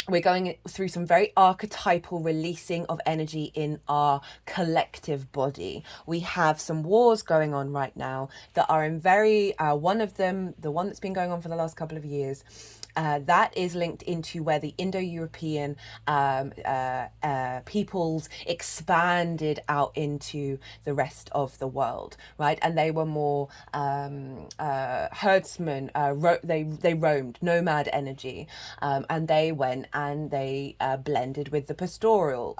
S1: we're going through some very archetypal releasing of energy in our collective body. We have some wars going on right now that are in very, one of them, the one that's been going on for the last couple of years, that is linked into where the Indo-European peoples expanded out into the rest of the world, right? And they were more herdsmen. They roamed, nomad energy, and they went and they blended with the pastoral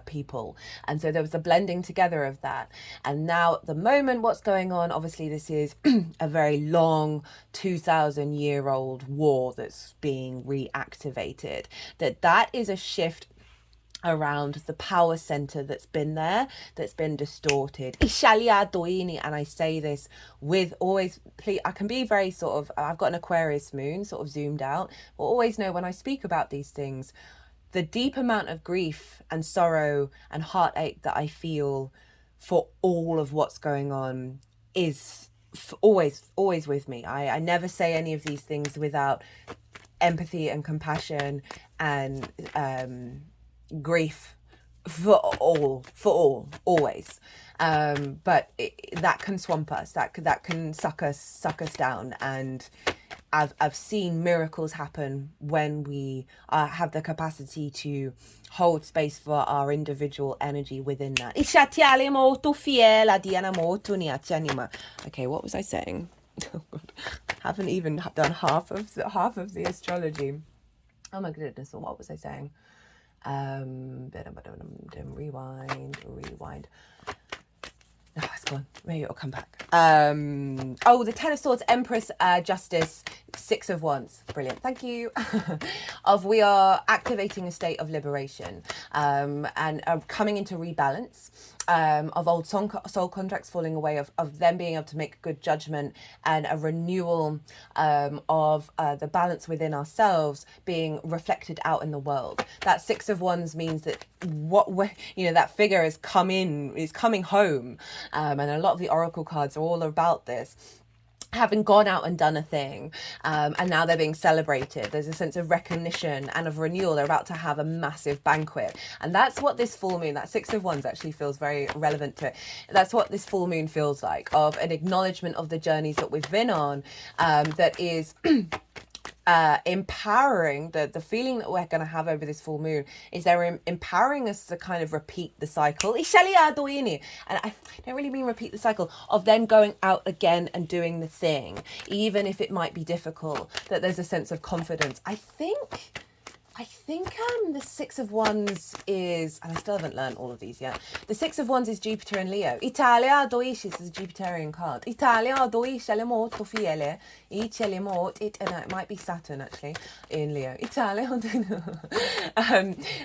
S1: people, and so there was a blending together of that. And now at the moment, what's going on? Obviously, this is a very long 2,000-year-old war that's being reactivated. That is a shift around the power center that's been there, that's been distorted. And I say this with always, please, I can be very sort of, I've got an Aquarius moon sort of zoomed out, but always know when I speak about these things, the deep amount of grief and sorrow and heartache that I feel for all of what's going on is always with me. I never say any of these things without empathy and compassion and grief for all, always. But that can swamp us, that can suck us down. And I've seen miracles happen when we have the capacity to hold space for our individual energy within that. Okay, what was I saying? Oh God, haven't even done half of the astrology. Oh my goodness, what was I saying? Rewind. Oh, it's gone. Maybe it'll come back. The Ten of Swords, Empress, Justice, Six of Wands. Brilliant. Thank you. We are activating a state of liberation, and coming into rebalance, of old soul contracts falling away, of them being able to make good judgment, and a renewal of the balance within ourselves being reflected out in the world. That Six of Wands means that that figure is coming home, and a lot of the oracle cards are all about this, having gone out and done a thing, and now they're being celebrated. There's a sense of recognition and of renewal. They're about to have a massive banquet, and that's what this full moon, that Six of Wands, actually feels very relevant to it. That's what this full moon feels like, of an acknowledgement of the journeys that we've been on, that is empowering. The feeling that we're going to have over this full moon is they're empowering us to kind of repeat the cycle, and I don't really mean repeat the cycle of then going out again and doing the thing, even if it might be difficult, that there's a sense of confidence. I think the Six of Wands is, and I still haven't learned all of these yet, the Six of Wands is Jupiter and Leo. Italia doisce is a Jupiterian card. Italia doisce le molto fiele. It might be Saturn actually in Leo. Italia.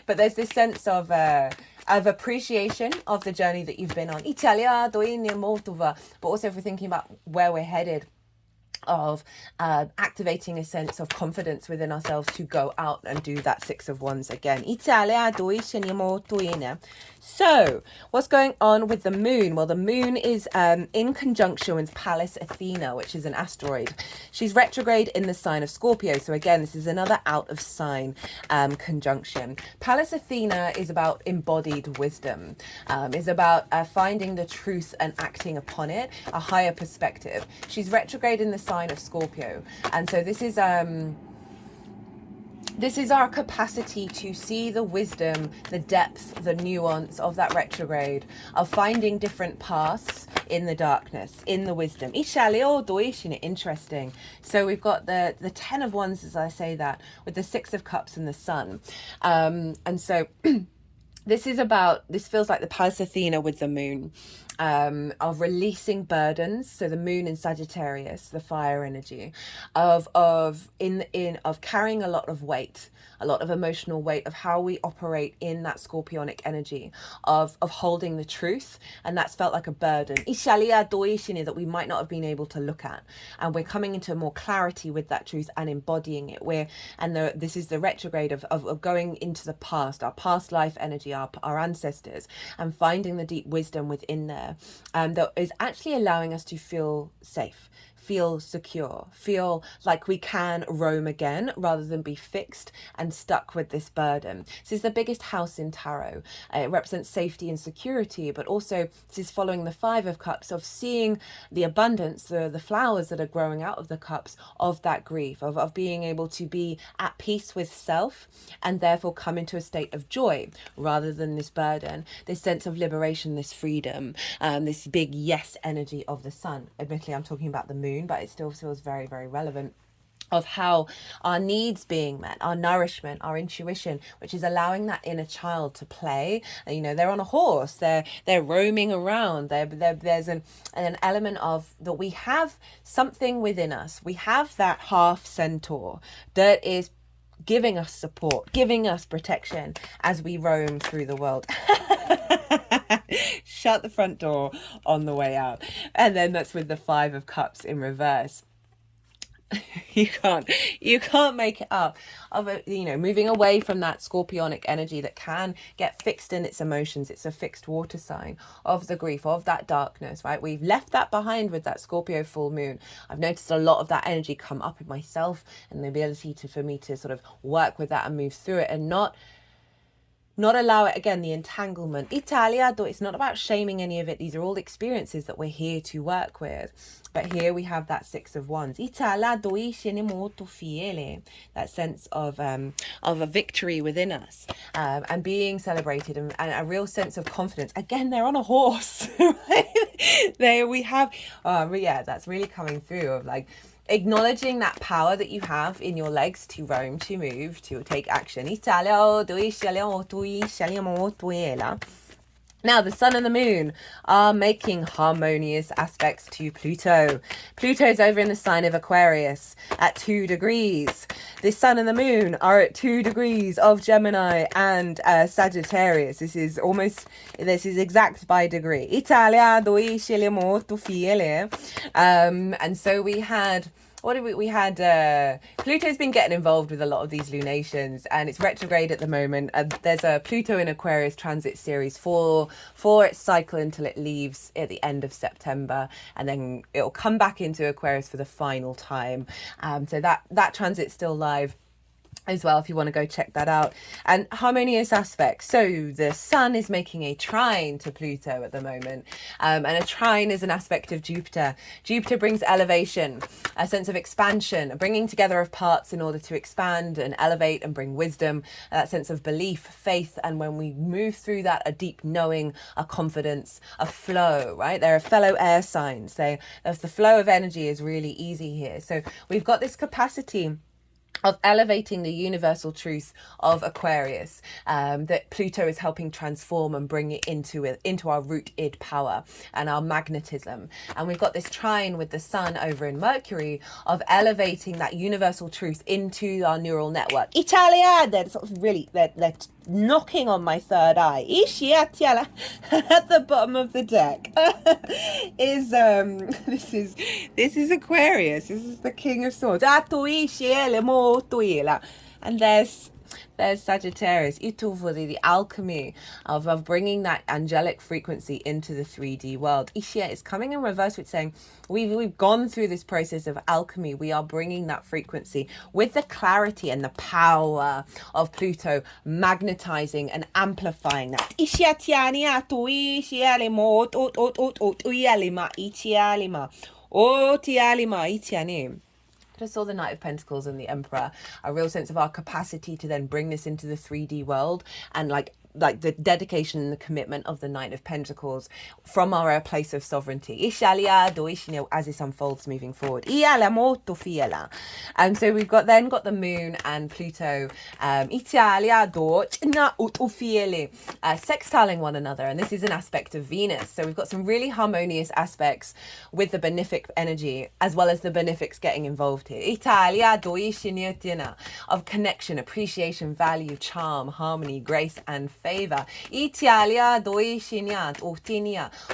S1: But there's this sense of appreciation of the journey that you've been on. Italia doine molto va. But also, if we're thinking about where we're headed, of activating a sense of confidence within ourselves to go out and do that Six of Wands again. So what's going on with the moon? Well, the moon is in conjunction with Pallas Athena, which is an asteroid. She's retrograde in the sign of Scorpio. So again, this is another out of sign conjunction. Pallas Athena is about embodied wisdom, is about finding the truth and acting upon it, a higher perspective. She's retrograde in the sign of Scorpio, and so this is This is our capacity to see the wisdom, the depth, the nuance of that retrograde, of finding different paths in the darkness, in the wisdom. Interesting. So we've got the 10 of Wands, as I say that, with the 6 of Cups and the Sun. And so this feels like the Pallas Athena with the moon, of releasing burdens. So the moon in Sagittarius, the fire energy, of carrying a lot of weight, a lot of emotional weight, of how we operate in that scorpionic energy, of holding the truth. And that's felt like a burden that we might not have been able to look at. And we're coming into more clarity with that truth and embodying it. This is the retrograde of going into the past, our past life energy, our ancestors, and finding the deep wisdom within there, that is actually allowing us to feel safe, feel secure, feel like we can roam again rather than be fixed and stuck with this burden. This is the biggest house in tarot. It represents safety and security, but also this is following the 5 of Cups, of seeing the abundance, the flowers that are growing out of the cups of that grief, of being able to be at peace with self and therefore come into a state of joy rather than this burden, this sense of liberation, this freedom, this big yes energy of the sun. Admittedly, I'm talking about the moon, but it still feels very, very relevant, of how our needs being met, our nourishment, our intuition, which is allowing that inner child to play. You know, they're on a horse, they're roaming around. There's an element of that we have something within us. We have that half centaur that is giving us support, giving us protection as we roam through the world. Shut the front door on the way out. And then that's with the 5 of Cups in reverse. You can't make it up, of it, you know, moving away from that scorpionic energy that can get fixed in its emotions. It's a fixed water sign of the grief, of that darkness, right? We've left that behind with that Scorpio full moon. I've noticed a lot of that energy come up in myself, and the ability for me to sort of work with that and move through it, and not allow it, again, the entanglement. It's not about shaming any of it. These are all experiences that we're here to work with. But here we have that 6 of Wands. That sense of a victory within us, and being celebrated, and a real sense of confidence. Again, they're on a horse. Right? There we have, that's really coming through, of like, acknowledging that power that you have in your legs to roam, to move, to take action. Now, the sun and the moon are making harmonious aspects to Pluto. Pluto's over in the sign of Aquarius at 2 degrees. The sun and the moon are at 2 degrees of Gemini and Sagittarius. This is exact by degree. And so we had... we had Pluto's been getting involved with a lot of these lunations, and it's retrograde at the moment. There's a Pluto in Aquarius transit series for its cycle until it leaves at the end of September, and then it'll come back into Aquarius for the final time. So that transit's still live as well, if you want to go check that out. And harmonious aspects. So the sun is making a trine to Pluto at the moment. And a trine is an aspect of Jupiter. Jupiter brings elevation, a sense of expansion, a bringing together of parts in order to expand and elevate and bring wisdom, that sense of belief, faith. And when we move through that, a deep knowing, a confidence, a flow, right? They're fellow air signs. The flow of energy is really easy here. So we've got this capacity of elevating the universal truth of Aquarius, that Pluto is helping transform and bring it into our root id power and our magnetism. And we've got this trine with the sun over in Mercury of elevating that universal truth into our neural network. Italia, they're sort of really, they're knocking on my third eye. At the bottom of the deck is this is Aquarius. This is the King of Swords. And there's Sagittarius, the alchemy of bringing that angelic frequency into the 3D world. Ishia is coming in reverse with saying we've gone through this process of alchemy. We are bringing that frequency with the clarity and the power of Pluto, magnetizing and amplifying that. just saw the Knight of Pentacles and the Emperor, a real sense of our capacity to then bring this into the 3D world, and like the dedication and the commitment of the Knight of Pentacles from our place of sovereignty. As this unfolds moving forward. And so we've got the Moon and Pluto sextiling one another, and this is an aspect of Venus. So we've got some really harmonious aspects with the benefic energy as well as the benefics getting involved here. Of connection, appreciation, value, charm, harmony, grace, and favor.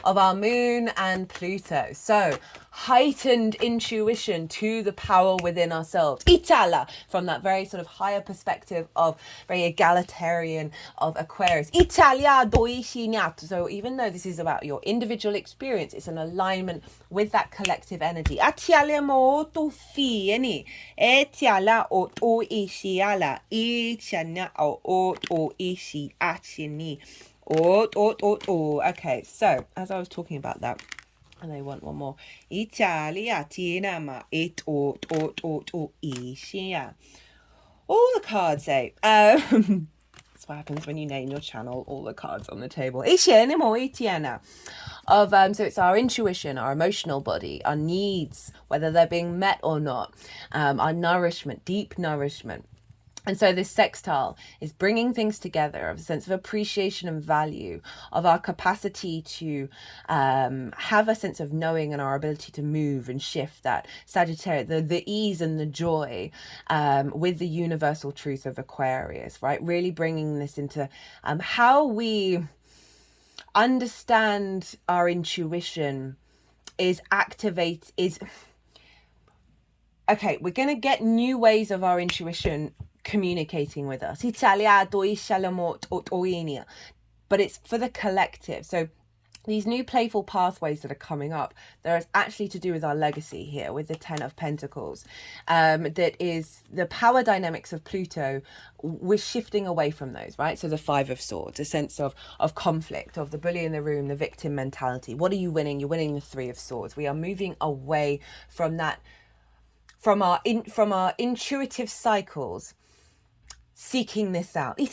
S1: Of our Moon and Pluto. So heightened intuition to the power within ourselves. Itala, from that very sort of higher perspective of very egalitarian of Aquarius. Italia doishinat. So even though this is about your individual experience, it's an alignment with that collective energy. Atiale mo to fieni. Etiala o to ishiala. Ichana o to ishi achini. Okay, so as I was talking about that, and I want one more. Italia tinama it ishia. All the cards say. That's what happens when you name your channel. All the cards on the table. Of so it's our intuition, our emotional body, our needs, whether they're being met or not, our nourishment, deep nourishment. And so this sextile is bringing things together of a sense of appreciation and value, of our capacity to have a sense of knowing and our ability to move and shift, that Sagittarius, the ease and the joy with the universal truth of Aquarius, right? Really bringing this into how we understand our intuition okay, we're going to get new ways of our intuition communicating with us, but it's for the collective. So these new playful pathways that are coming up, they're actually to do with our legacy here with the 10 of Pentacles. That is the power dynamics of Pluto. We're shifting away from those, right? So the 5 of Swords, a sense of conflict, of the bully in the room, the victim mentality. What are you winning? You're winning the 3 of Swords. We are moving away from that, from our intuitive cycles, seeking this out. For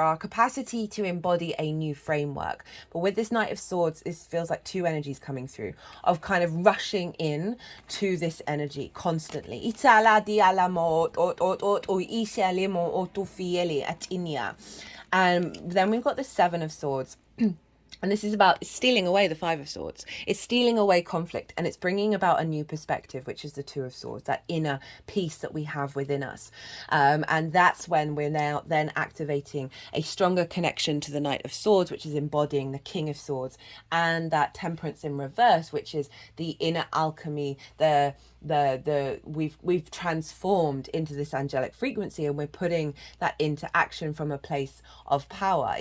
S1: our capacity to embody a new framework. But with this Knight of Swords, it feels like 2 energies coming through, of kind of rushing in to this energy constantly. And then we've got the 7 of Swords. And this is about stealing away the 5 of Swords. It's stealing away conflict, and it's bringing about a new perspective, which is the 2 of Swords, that inner peace that we have within us. And that's when we're now then activating a stronger connection to the Knight of Swords, which is embodying the King of Swords, and that Temperance in reverse, which is the inner alchemy, we've transformed into this angelic frequency, and we're putting that into action from a place of power.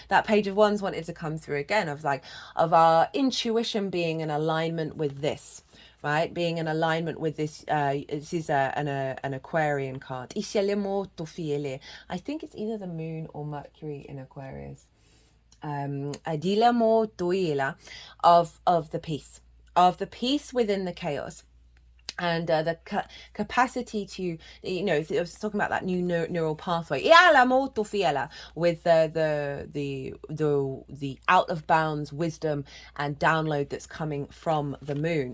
S1: That Page of Wands wanted to come through again, of our intuition being in alignment with this, right? Being in alignment with this. This is an Aquarian card. I think it's either the Moon or Mercury in Aquarius. Of the peace. Of the peace within the chaos. And the capacity to, I was talking about that new neural pathway with the out of bounds wisdom and download that's coming from the Moon.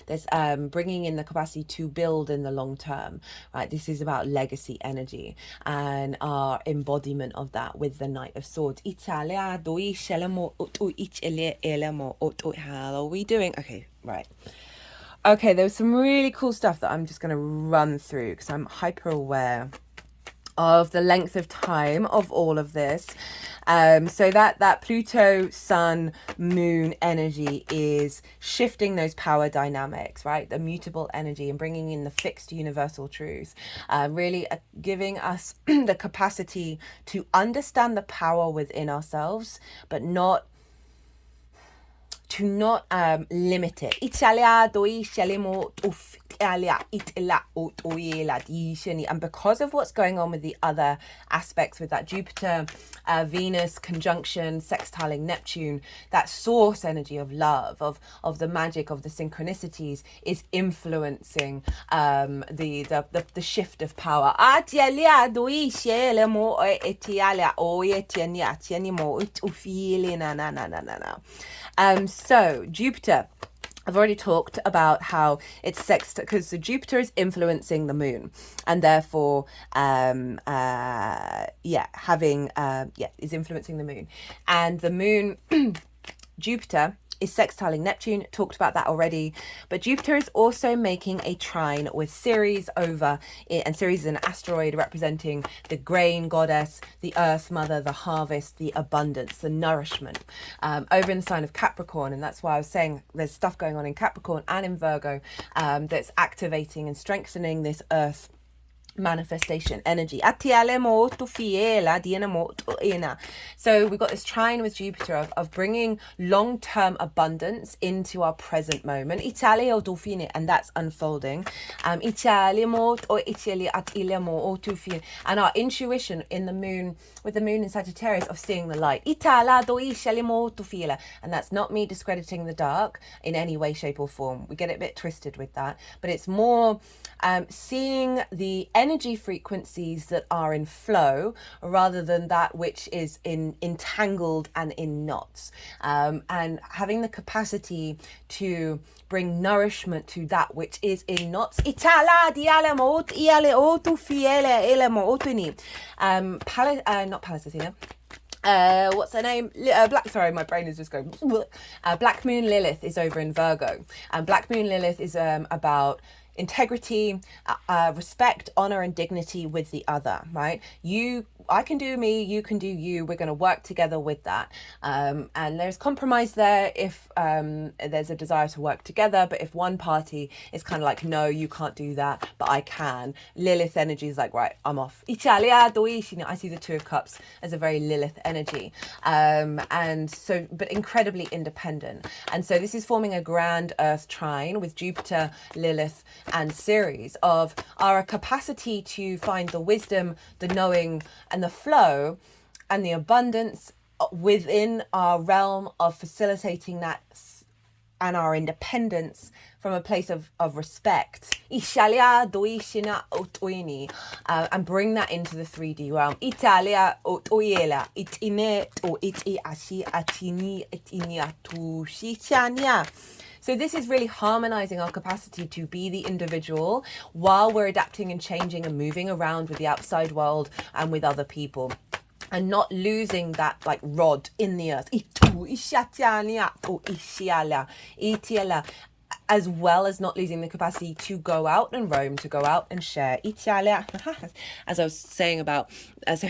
S1: There's bringing in the capacity to build in the long term, right? This is about legacy energy and our embodiment of that with the Knight of Swords. How are we doing? Okay. Right. Okay, there was some really cool stuff that I'm just going to run through because I'm hyper aware of the length of time of all of this. So that Pluto, Sun, Moon energy is shifting those power dynamics, right? The mutable energy, and bringing in the fixed universal truth. Really giving us the capacity to understand the power within ourselves, but not not limit it. And because of what's going on with the other aspects with that Jupiter, Venus conjunction, sextiling Neptune, that source energy of love, of the magic, of the synchronicities is influencing the shift of power. So Jupiter, I've already talked about how it's sextile, because so Jupiter is influencing the moon, and therefore, is influencing the moon, and the moon, Jupiter is sextiling Neptune, talked about that already, but Jupiter is also making a trine with Ceres over it, and Ceres is an asteroid representing the grain goddess, the earth mother, the harvest, the abundance, the nourishment, over in the sign of Capricorn. And that's why I was saying there's stuff going on in Capricorn and in Virgo that's activating and strengthening this earth manifestation energy. So we've got this trine with Jupiter of bringing long-term abundance into our present moment, and that's unfolding. And our intuition in the moon, with the moon in Sagittarius, of seeing the light, and that's not me discrediting the dark in any way, shape or form. We get it a bit twisted with that, but it's more seeing the energy frequencies that are in flow rather than that which is entangled and in knots, and having the capacity to bring nourishment to that which is in knots. Not Palestina. What's her name? Black. Sorry, my brain is just going. Black Moon Lilith is over in Virgo, and Black Moon Lilith is about integrity, respect, honor, and dignity with the other. Right? I can do me, you can do you. We're going to work together with that. And there's compromise there if there's a desire to work together. But if one party is kind of like, no, you can't do that, but I can. Lilith energy is like, right, I'm off. I see the Two of Cups as a very Lilith energy. And so, but incredibly independent. And so this is forming a grand Earth trine with Jupiter, Lilith, and Ceres of our capacity to find the wisdom, the knowing, and the flow and the abundance within our realm of facilitating that, and our independence from a place of respect, and bring that into the 3D realm. So this is really harmonizing our capacity to be the individual while we're adapting and changing and moving around with the outside world and with other people, and not losing that like rod in the earth, as well as not losing the capacity to go out and roam, to go out and share. As I was saying about, that's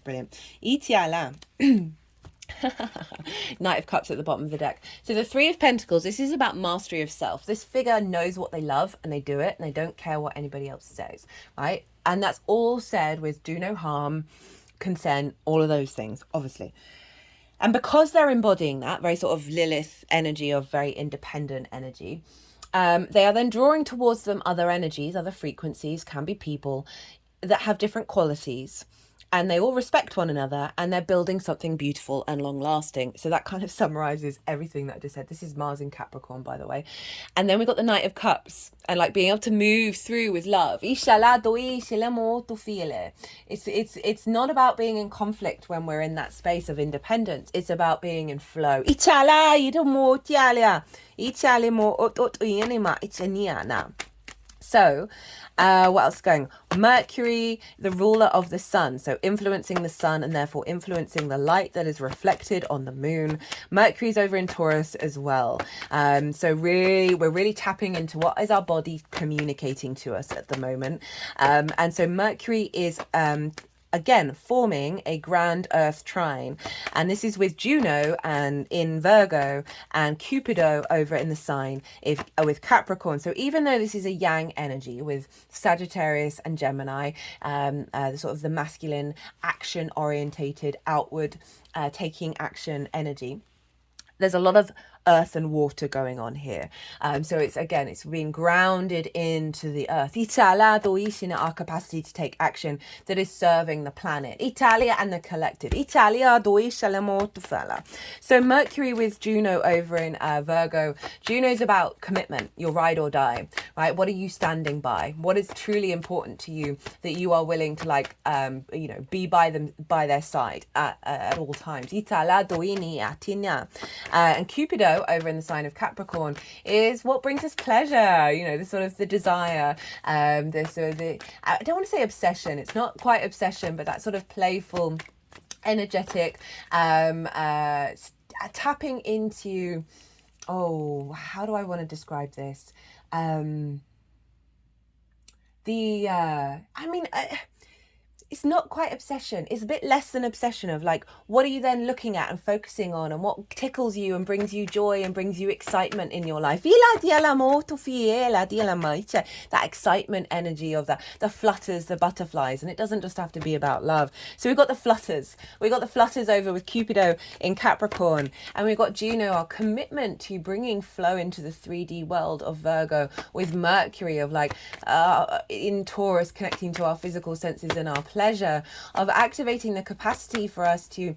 S1: brilliant. Knight of Cups at the bottom of the deck. So the Three of Pentacles, this is about mastery of self. This figure knows what they love and they do it, and they don't care what anybody else says, right? And that's all said with do no harm, consent, all of those things, obviously. And because they're embodying that very sort of Lilith energy, of very independent energy, they are then drawing towards them other energies, other frequencies, can be people that have different qualities, and they all respect one another, and they're building something beautiful and long lasting. So that kind of summarizes everything that I just said. This is Mars in Capricorn, by the way. And then we got the Knight of Cups, and like being able to move through with love. It's not about being in conflict when we're in that space of independence. It's about being in flow. So, what else is going? Mercury, the ruler of the sun, so influencing the sun and therefore influencing the light that is reflected on the moon. Mercury's over in Taurus as well. So really, we're really tapping into what is our body communicating to us at the moment. And so Mercury is again forming a grand Earth trine, and this is with Juno and in Virgo, and Cupido over in the sign with Capricorn. So even though this is a yang energy with Sagittarius and Gemini, the sort of the masculine, action orientated, outward taking action energy, there's a lot of earth and water going on here. So it's, again, it's being grounded into the earth. Our capacity to take action that is serving the planet. Italia and the collective. So Mercury with Juno over in Virgo. Juno's about commitment, your ride or die, right? What are you standing by? What is truly important to you that you are willing to, like, be by their side at all times. And Cupido over in the sign of Capricorn is what brings us pleasure, the sort of the desire, I don't want to say obsession, it's not quite obsession, but that sort of playful, energetic, tapping into, how do I want to describe this? It's not quite obsession. It's a bit less than obsession of, like, what are you then looking at and focusing on, and what tickles you and brings you joy and brings you excitement in your life. That excitement energy of the flutters, the butterflies. And it doesn't just have to be about love. So we've got the flutters. We've got the flutters over with Cupido in Capricorn. And we've got Juno, our commitment to bringing flow into the 3D world of Virgo, with Mercury of, like, in Taurus, connecting to our physical senses and our pleasure of activating the capacity for us to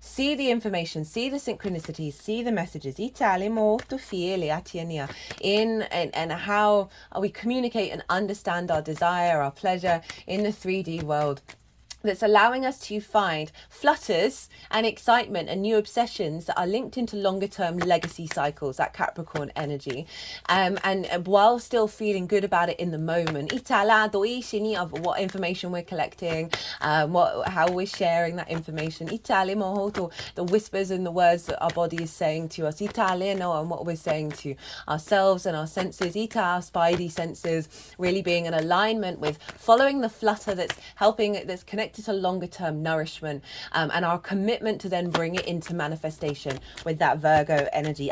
S1: see the information, see the synchronicities, see the messages, and how we communicate and understand our desire, our pleasure in the 3D world. That's allowing us to find flutters and excitement and new obsessions that are linked into longer term legacy cycles, that Capricorn energy, and while still feeling good about it in the moment. Of what information we're collecting, how we're sharing that information, the whispers and the words that our body is saying to us, and what we're saying to ourselves and our senses, our spidey senses, really being in alignment with following the flutter that's connected to longer term nourishment, and our commitment to then bring it into manifestation with that Virgo energy.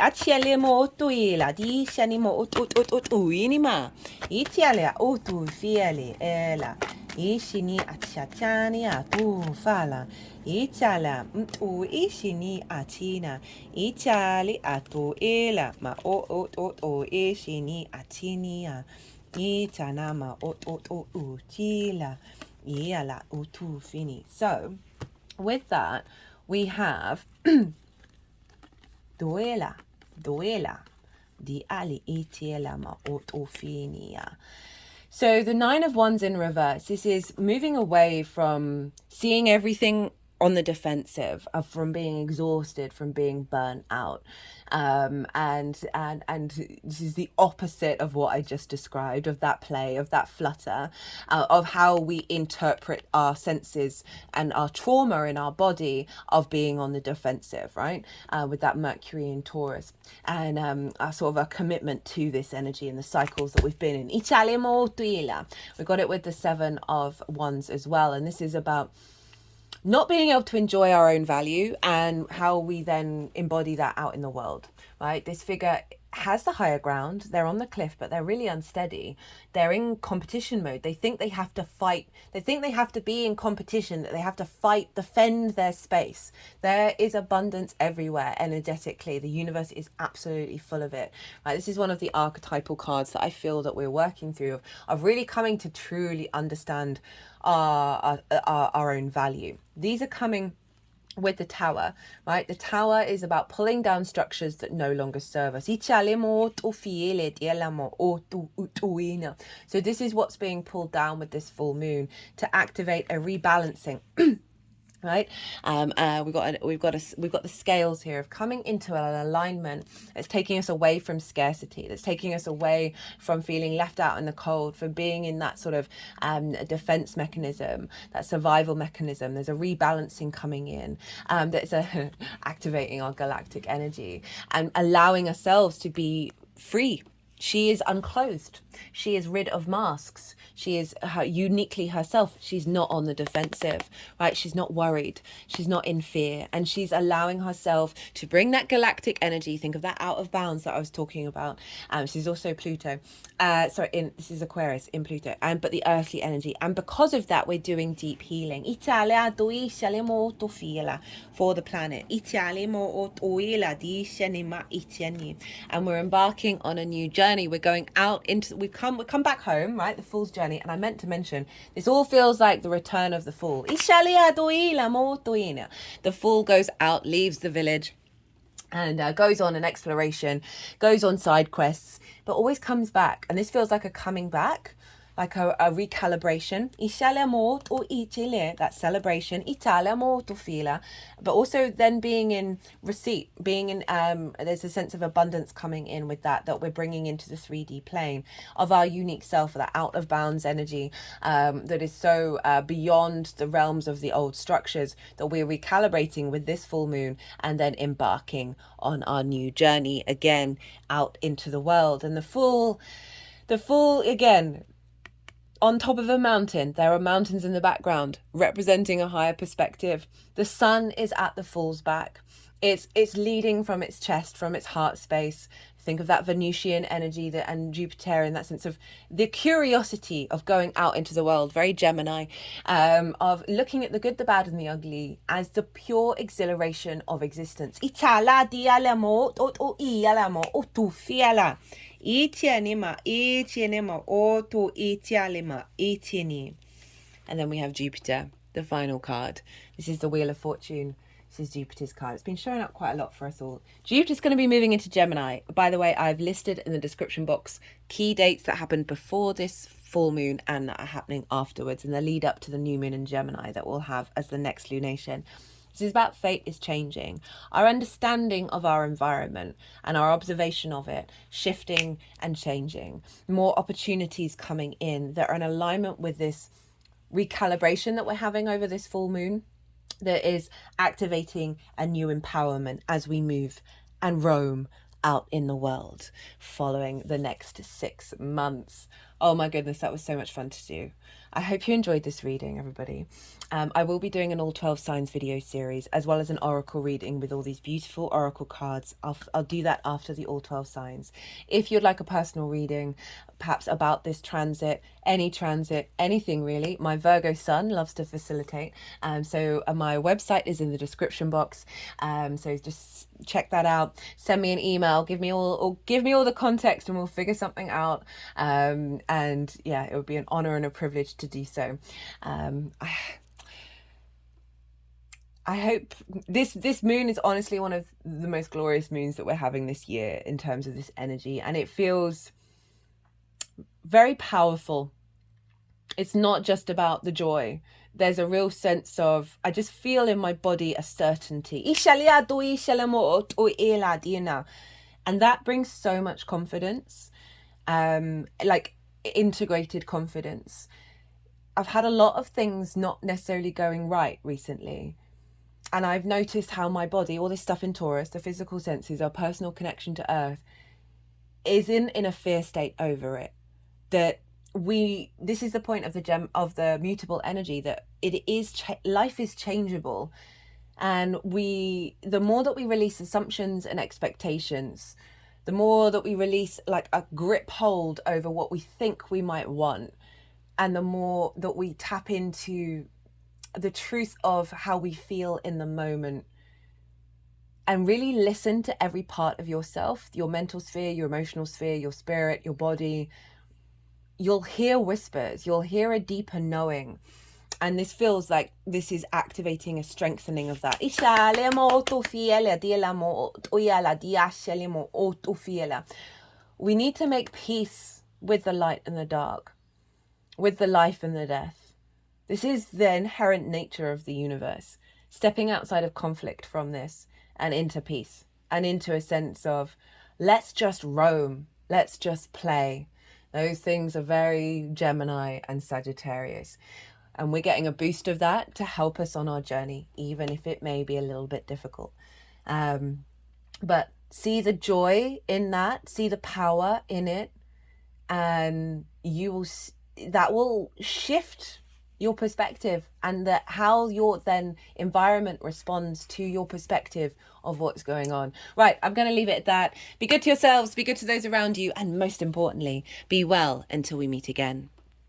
S1: Ishini achachani atufala Ichala ishini atina Ichali atu ela ma o ishini atinia Itanama o utila Iala utu fini. So with that we have duela di ali itiela ma o finia. So the 9 of Wands in reverse, this is moving away from seeing everything on the defensive, from being exhausted, from being burnt out. And this is the opposite of what I just described, of that play, of that flutter, of how we interpret our senses and our trauma in our body of being on the defensive, right? With that Mercury in Taurus, and a sort of a commitment to this energy and the cycles that we've been in. We got it with the 7 of Wands as well, and this is about not being able to enjoy our own value and how we then embody that out in the world, right? This figure has the higher ground. They're on the cliff, but they're really unsteady. They're in competition mode. They think they have to fight. They think they have to be in competition, that they have to fight, defend their space. There is abundance everywhere energetically. The universe is absolutely full of it, right? This is one of the archetypal cards that I feel that we're working through, of really coming to truly understand our own value. These are coming with the Tower, right? The Tower is about pulling down structures that no longer serve us. So this is what's being pulled down with this full moon, to activate a rebalancing. Right, we've got the scales here of coming into an alignment that's taking us away from scarcity, that's taking us away from feeling left out in the cold, from being in that sort of defense mechanism, that survival mechanism. There's a rebalancing coming in, that's activating our galactic energy and allowing ourselves to be free. She is unclothed. She is rid of masks. She is uniquely herself. She's not on the defensive, right? She's not worried. She's not in fear. And she's allowing herself to bring that galactic energy. Think of that out of bounds that I was talking about. She's also Pluto. This is Aquarius in Pluto. But the earthly energy. And because of that, we're doing deep healing. For the planet. And we're embarking on a new journey. We're going out into, we come back home, right? The Fool's journey. And I meant to mention, this all feels like the return of the Fool. The Fool goes out, leaves the village, and goes on an exploration, goes on side quests, but always comes back. And this feels like a coming back, like a recalibration. That celebration. But also then being in receipt, being in, there's a sense of abundance coming in with that we're bringing into the 3D plane of our unique self, that out of bounds energy that is so beyond the realms of the old structures, that we're recalibrating with this full moon and then embarking on our new journey again out into the world. And the Fool again, on top of a mountain. There are mountains in the background representing a higher perspective. The sun is at the Fool's back. It's leading from its chest, from its heart space. Think of that Venusian energy and Jupiter, in that sense of the curiosity of going out into the world, very Gemini, of looking at the good, the bad and the ugly as the pure exhilaration of existence. And then we have Jupiter, the final card. This is the Wheel of Fortune. This is Jupiter's card. It's been showing up quite a lot for us all. Jupiter's going to be moving into Gemini. By the way, I've listed in the description box key dates that happened before this full moon and that are happening afterwards, and the lead up to the new moon in Gemini that we'll have as the next lunation. This is about fate is changing. Our understanding of our environment and our observation of it shifting and changing. More opportunities coming in that are in alignment with this recalibration that we're having over this full moon, that is activating a new empowerment as we move and roam out in the world following the next 6 months. Oh my goodness, that was so much fun to do. I hope you enjoyed this reading, everybody. I will be doing an all 12 signs video series, as well as an oracle reading with all these beautiful oracle cards. I'll do that after the all 12 signs. If you'd like a personal reading, perhaps about this transit, anything really, my Virgo sun loves to facilitate. So my website is in the description box. So just check that out. Send me an email. Give me all the context, and we'll figure something out. And yeah, it would be an honor and a privilege to do so. I hope this moon is honestly one of the most glorious moons that we're having this year in terms of this energy, and it feels very powerful. It's not just about the joy. There's a real sense of, I just feel in my body a certainty. And that brings so much confidence, like integrated confidence. I've had a lot of things not necessarily going right recently. And I've noticed how my body, all this stuff in Taurus, the physical senses, our personal connection to Earth, is in a fear state over it. That this is the point of the mutable energy, that it is life is changeable, and the more that we release assumptions and expectations, the more that we release like a grip hold over what we think we might want, and the more that we tap into the truth of how we feel in the moment, and really listen to every part of yourself, your mental sphere, your emotional sphere, your spirit, your body. You'll hear whispers, you'll hear a deeper knowing. And this feels like this is activating a strengthening of that. We need to make peace with the light and the dark, with the life and the death. This is the inherent nature of the universe, stepping outside of conflict from this and into peace and into a sense of, let's just roam, let's just play. Those things are very Gemini and Sagittarius. And we're getting a boost of that to help us on our journey, even if it may be a little bit difficult. But See the joy in that, see the power in it, and you will, that will shift your perspective, and that how your then environment responds to your perspective of what's going on. Right, I'm going to leave it at that. Be good to yourselves, be good to those around you, and most importantly, be well until we meet again.